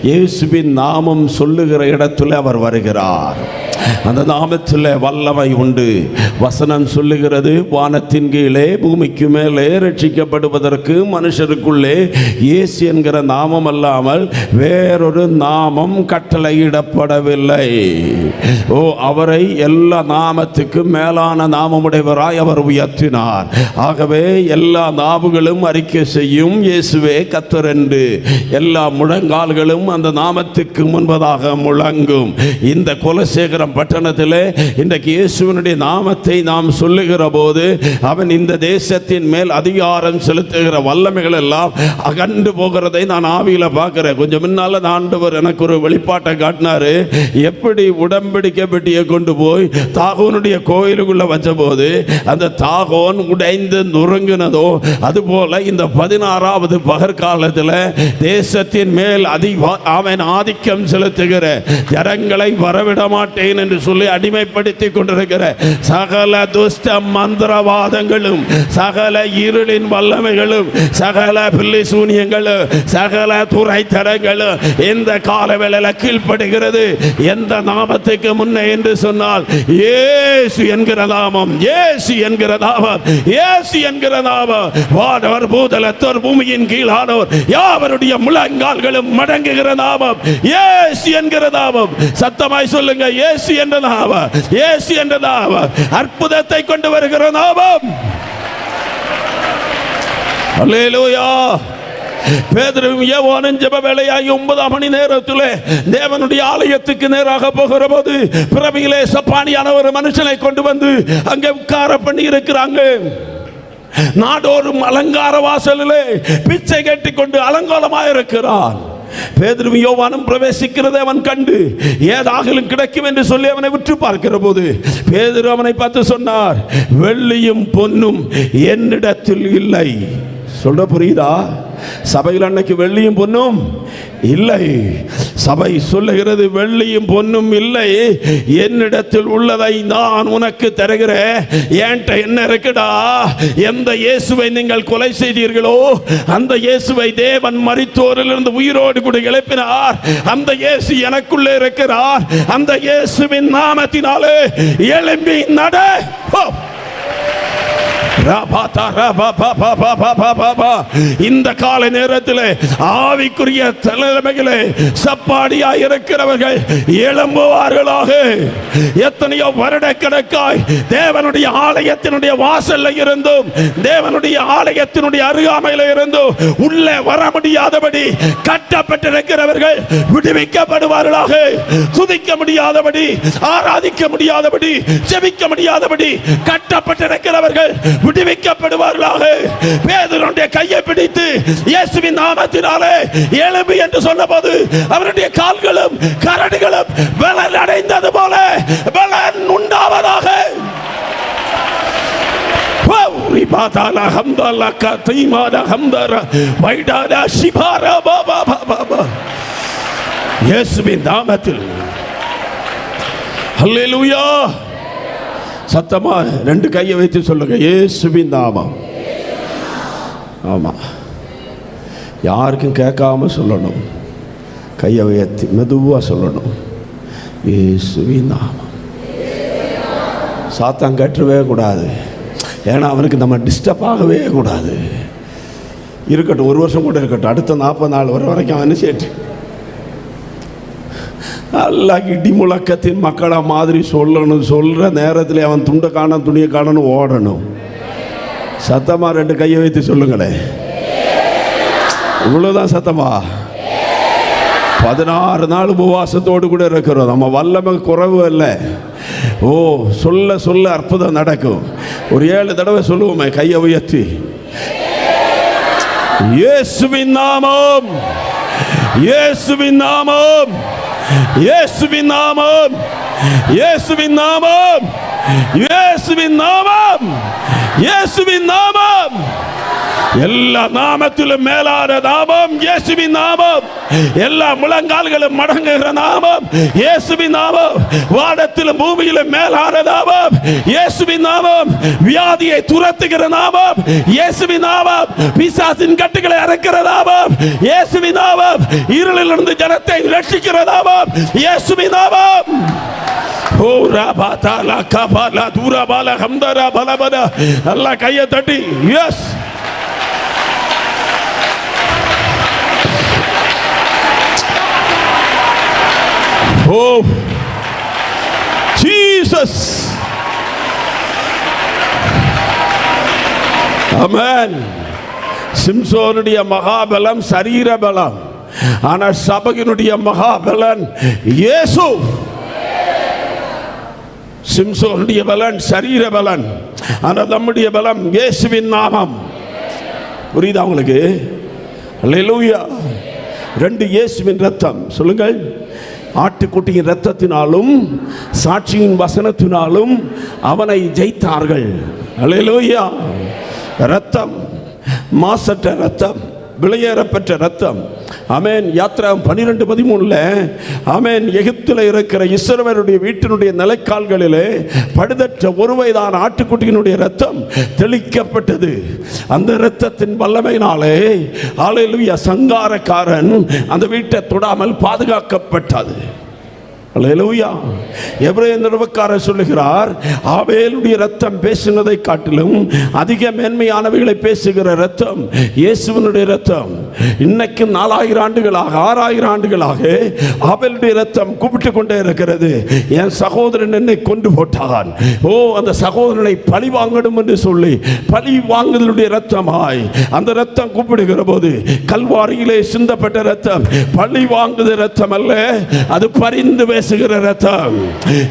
இயேசுவின் நாமம் சொல்லுகிற இடத்துல அவர் வருகிறார். அந்த நாமத்தில் வல்லமை உண்டு. வசனம் சொல்லுகிறது, வானத்தின் கீழே பூமிக்கு மேலே ரட்சிக்கப்படுவதற்கு மனுஷருக்குள்ளே இயேசு என்கிற நாமம் அல்லாமல் வேறொரு நாமம் கட்டளையிடப்படவில்லை. ஓ, அவரை எல்லா நாமத்துக்கும் மேலான நாமமுடையவராய் அவர் உயர்த்தினார். ஆகவே எல்லா நாவுகளும் அறிக்கை செய்யும் இயேசுவே கர்த்தர் என்று. எல்லா முழங்கால்களும் அந்த நாமத்துக்கு முன்பதாக முழங்கும். இந்த குலசேகரம் பட்டணத்தில் இன்றைக்கு இயேசுவினுடைய நாமத்தை நாம் சொல்லுகிற போது அவன் இந்த தேசத்தின் மேல் அதிகாரம் செலுத்துகிற வல்லமைகள் எல்லாம் அகன்று போகிறதை நான் ஆவியில பார்க்கிறேன். கொஞ்சம் முன்னால ஆண்டவர் எனக்கு ஒரு வெளிப்பாட்டை காட்டினாரு. எப்படி உடன்படிக்கை பெட்டியை கொண்டு போய் தாகோனுடைய கோயிலுக்குள்ள வச்ச போது அந்த தாகோன் உடைந்து நொறுங்கினதோ அதுபோல இந்த 16வது பகற்காலத்தில் தேசத்தின் மேல் அவன் ஆதிக்கம் செலுத்துகிற ஜனங்களை வரவிட மாட்டேன் என்று சொல்லி அடிமைப்படுத்தி கொண்டிருக்கிற சகல துஷ்ட மந்திரவாதங்களும், சகல இருளின் வல்லமைகளும், சகல பில்லி சூனியங்களும், சகல துரைத்தரங்களும் இந்த காலவேளையில் கீழ்ப்படுகிறது. எந்த நாமத்துக்கு முன்னே என்று சொன்னால் இயேசு என்கிற நாமம், இயேசு என்கிற நாமம், இயேசு என்கிற நாமம். வானவர் பூதலத்தோர் பூமியின் கீழானோர் யாவருடைய முழங்கால்களும் மடங்குகிற நாமம் இயேசு என்கிற நாமம். சத்தமாய் சொல்லுங்க, இயேசு என்ற நாமம், இயேசு என்ற நாமம் அற்புதத்தை கொண்டு வருகிற நாமம். அல்லேலூயா. பேதுருவும் யோவானும் ஜெப வேளையாகி 9ஆம் மணி நேரத்தில் தேவனுடைய ஆலயத்துக்கு நேராக போகிற போது பிறவியிலே சப்பானியான ஒரு மனுஷனை கொண்டு வந்து அங்கே உட்கார பண்ணி இருக்கிறாங்க. நாடோறும் அலங்கார வாசலிலே பிச்சை கேட்டுக்கொண்டு அலங்கோலமாக இருக்கிறான். பேதுருவும் யோவானும் பிரவேசிக்கிறதை அவன் கண்டு ஏதாகிலும் கிடைக்கும் என்று சொல்லி அவனை விற்று பார்க்கிற போது பேதுரு அவனை பார்த்து சொன்னார், வெள்ளியும் பொன்னும் என்னிடத்தில் இல்லை. சொல்ற புரியுதா? சபையில் அன்னைக்கு வெள்ளியும் பொன்னும் இல்லை. சபை சொல்லுகிறது, வெள்ளியும் பொன்னும் இல்லை, என்னிடத்தில் உள்ளதை நான் உனக்கு தருகிறேன். என்கிட்ட என்ன இருக்குடா? எந்த இயேசுவை நீங்கள் கொலை செய்தீர்களோ அந்த இயேசுவை தேவன் மரித்தோரிலிருந்து உயிரோடு கூட எழுப்பினார். அந்த இயேசு எனக்குள்ளே இருக்கிறார். அந்த இயேசுவின் நாமத்தினாலே எழும்பி நட. இந்த கால நேரத்தில் ஆவிக்குரிய தலைமைகளே சப்பாடியா இருக்கிறவர்கள் எழும்புவார்களாக. எத்தனையோ வருடக்கணக்காய் தேவனுடைய ஆலயத்தினுடைய வாசல்ல இருந்தும் தேவனுடைய ஆலயத்தினுடைய அருகாமையில இருந்தும் உள்ளே வர முடியாதபடி கட்டப்பட்டிருக்கிறவர்கள் விடுவிக்கப்படுவார்களாக. துதிக்க முடியாதபடி, ஆராதிக்க முடியாதபடி, ஜெபிக்க முடியாதபடி கட்டப்பட்டிருக்கிறவர்கள் விடுவிக்கப்படுவார்களாக. பேதுருடைய கையை பிடித்து இயேசுவின் நாமத்தினாலே எழும்பு என்று சொன்னபோது அவருடைய கால்களும் கரடுகளும் பலன் அடைந்தது போல பலன் உண்டாவதாக. இயேசுவின் நாமத்தில் அல்லேலூயா. சத்தமா 2 கையை வைத்து சொல்லுங்க, இயேசுவின் நாமம். ஆமா, யாருக்கும் கேட்காம சொல்லணும். கையை உயர்த்தி மெதுவா சொல்லணும், இயேசுவின் நாமம். சாத்தான் கேட்டுவே கூடாது. ஏன்னா அவனுக்கு நம்ம டிஸ்டர்ப் ஆகவே கூடாது. இருக்கட்டும், 1 வருஷம் கூட இருக்கட்டும், அடுத்த 40 நாள் வரைக்கும் அவன் சேர்த்து நல்லா இடி முழக்கத்தின் மக்களை மாதிரி சொல்லணும். சொல்கிற நேரத்தில் அவன் துண்டை காணும் துணியை காணணும் ஓடணும். சத்தமாக 2 கையை வைத்து சொல்லுங்களேன். இவ்வளோதான் சத்தமா. 16 நாள் உபவாசத்தோடு கூட இருக்கிறோம். நம்ம வல்லமை குறைவு இல்லை. ஓ, சொல்ல சொல்ல அற்புதம் நடக்கும். ஒரு 7 தடவை சொல்லுவோமே கையை உயர்த்தி, இயேசுவின் நாமம், இயேசுவின் நாமம், இயேசுவின் நாமம், இயேசுவின் நாமம், இயேசு இயேசுவின் நாமம், இயேசுவின் நாமம். எல்லா நாமத்திலும் மேலான நாமம் இயேசுவின் நாமம். எல்லா முழங்கால்களும் மடங்குகிற நாமம் இயேசுவின் நாமம். வானத்திலும் பூமியிலும் மேலான நாமம் இயேசுவின் நாமம். வியாதியை துரத்துகிற நாமம் இயேசுவின் நாமம். பிசாசின் கட்டுகளை அறுக்கிற நாமம் இயேசுவின் நாமம். இருளிலிருந்து ஜனத்தை ரட்சிக்கிற நாமம் இயேசுவின் நாமம். ஓ ராபாதா லா கபாலா தூரபால ஹம்தரா பலபல. அல்லாஹ் கையை தட்டி எஸ். Oh, Jesus. Amen. சிம்சோனுடைய மகாபலம் சரீர பலம், ஆனா சபையினுடைய மகாபலன் இயேசு. சிம்சோனுடைய பலன் சரீர பலன், ஆனா நம்முடைய பலம் இயேசுவின் நாமம். புரியுதா உங்களுக்கு? அல்லேலூயா. ரெண்டு இயேசுவின் ரத்தம் சொல்லுங்கள். ஆட்டுக்குட்டியின் இரத்தத்தினாலும் சாட்சியின் வசனத்தினாலும் அவனை ஜெயித்தார்கள். அல்லேலூயா. இரத்தம் மாசற்ற இரத்தம், விலையேறப்பெற்ற இரத்தம். ஆமென். யாத்திராகமம் 12:13 ஆமென். எகிப்தில் இருக்கிற இஸ்ரவேலுடைய வீட்டினுடைய நிலைக்கால்களிலே பழுதற்ற ஒரு வயதான ஆட்டுக்குட்டியினுடைய இரத்தம் தெளிக்கப்பட்டது. அந்த இரத்தத்தின் வல்லமையினாலே ஹல்லேலூயா சங்காரக்காரன் அந்த வீட்டை தொடாமல் பாதுகாக்கப்பட்டது. அல்லேலூயா. எபிரேய நிருபக்காரர் சொல்லுகிறார், ஆபேலுடைய இரத்தம் பேசினதை காட்டிலும் அதிக மேன்மையானவைகளை பேசுகிற இரத்தம் இயேசுவினுடைய இரத்தம். இன்னைக்கு 4000 ஆண்டுகளாக 6000 ஆண்டுகளாக ஆபேலுடைய இரத்தம் கூப்பிட்டு கொண்டே இருக்கிறது. என் சகோதரன் என்னை கொண்டு போட்டான், ஓ அந்த சகோதரனை பழி வாங்கணும் என்று சொல்லி பழி வாங்குதலுடைய இரத்தமாய் அந்த இரத்தம் கூப்பிடுகிற போது கல்வாரியிலே சிந்தப்பட்ட இரத்தம் பழி வாங்குகிற இரத்தம் அல்ல, அது பரிந்து பேசுகிற ரத்தம்.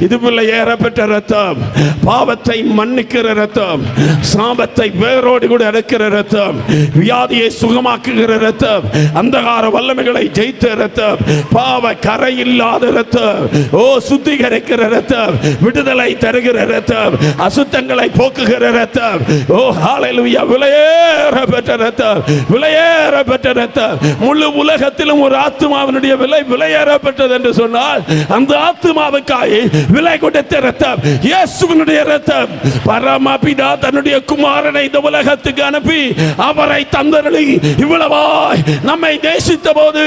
இது விலையேறப்பெற்ற ரத்தம், பாவத்தை மன்னிக்கிற ரத்தம், சாபத்தை வேரோடு கூட அடக்கிற ரத்தம், வியாதியை சுகமாக்குகிற ரத்தம், அந்தகார வல்லமைகளை ஜெயித்த ரத்தம், பாவ கரை இல்லாத ரத்தம், ஓ சுத்திகரிக்கிற ரத்தம், விடுதலை தருகிற ரத்தம், அசுத்தங்களை போக்குகிற ரத்தம். ஓ ஹல்லேலூயா. விலையேறப்பெற்ற ரத்தம், விலையேறப்பெற்ற ரத்தம். முழு உலகத்திலும் ஒரு ஆத்துமாவினுடைய விலை விலையேறப்பட்டது என்று சொன்னால் அந்த ஆத்துமாவுக்காய் விலை கொடுத்த ரத்தம் இயேசுவினுடைய ரத்தம். பரமபிதா தன்னுடைய குமாரனை இந்த உலகத்துக்கு அனுப்பி அவரை தந்தருளி இவ்வளவாய் நம்மை நேசித்த போது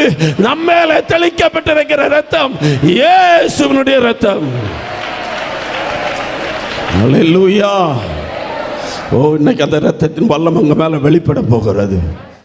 நம்மேலே தெளிக்கப்பட்டிருக்கிற ரத்தம் இயேசுவினுடைய ரத்தம். அல்லேலூயா. ஓ இன்னைக்கு அந்த ரத்தத்தின் வல்லமை உங்க மேல வெளிப்பட போகிறது.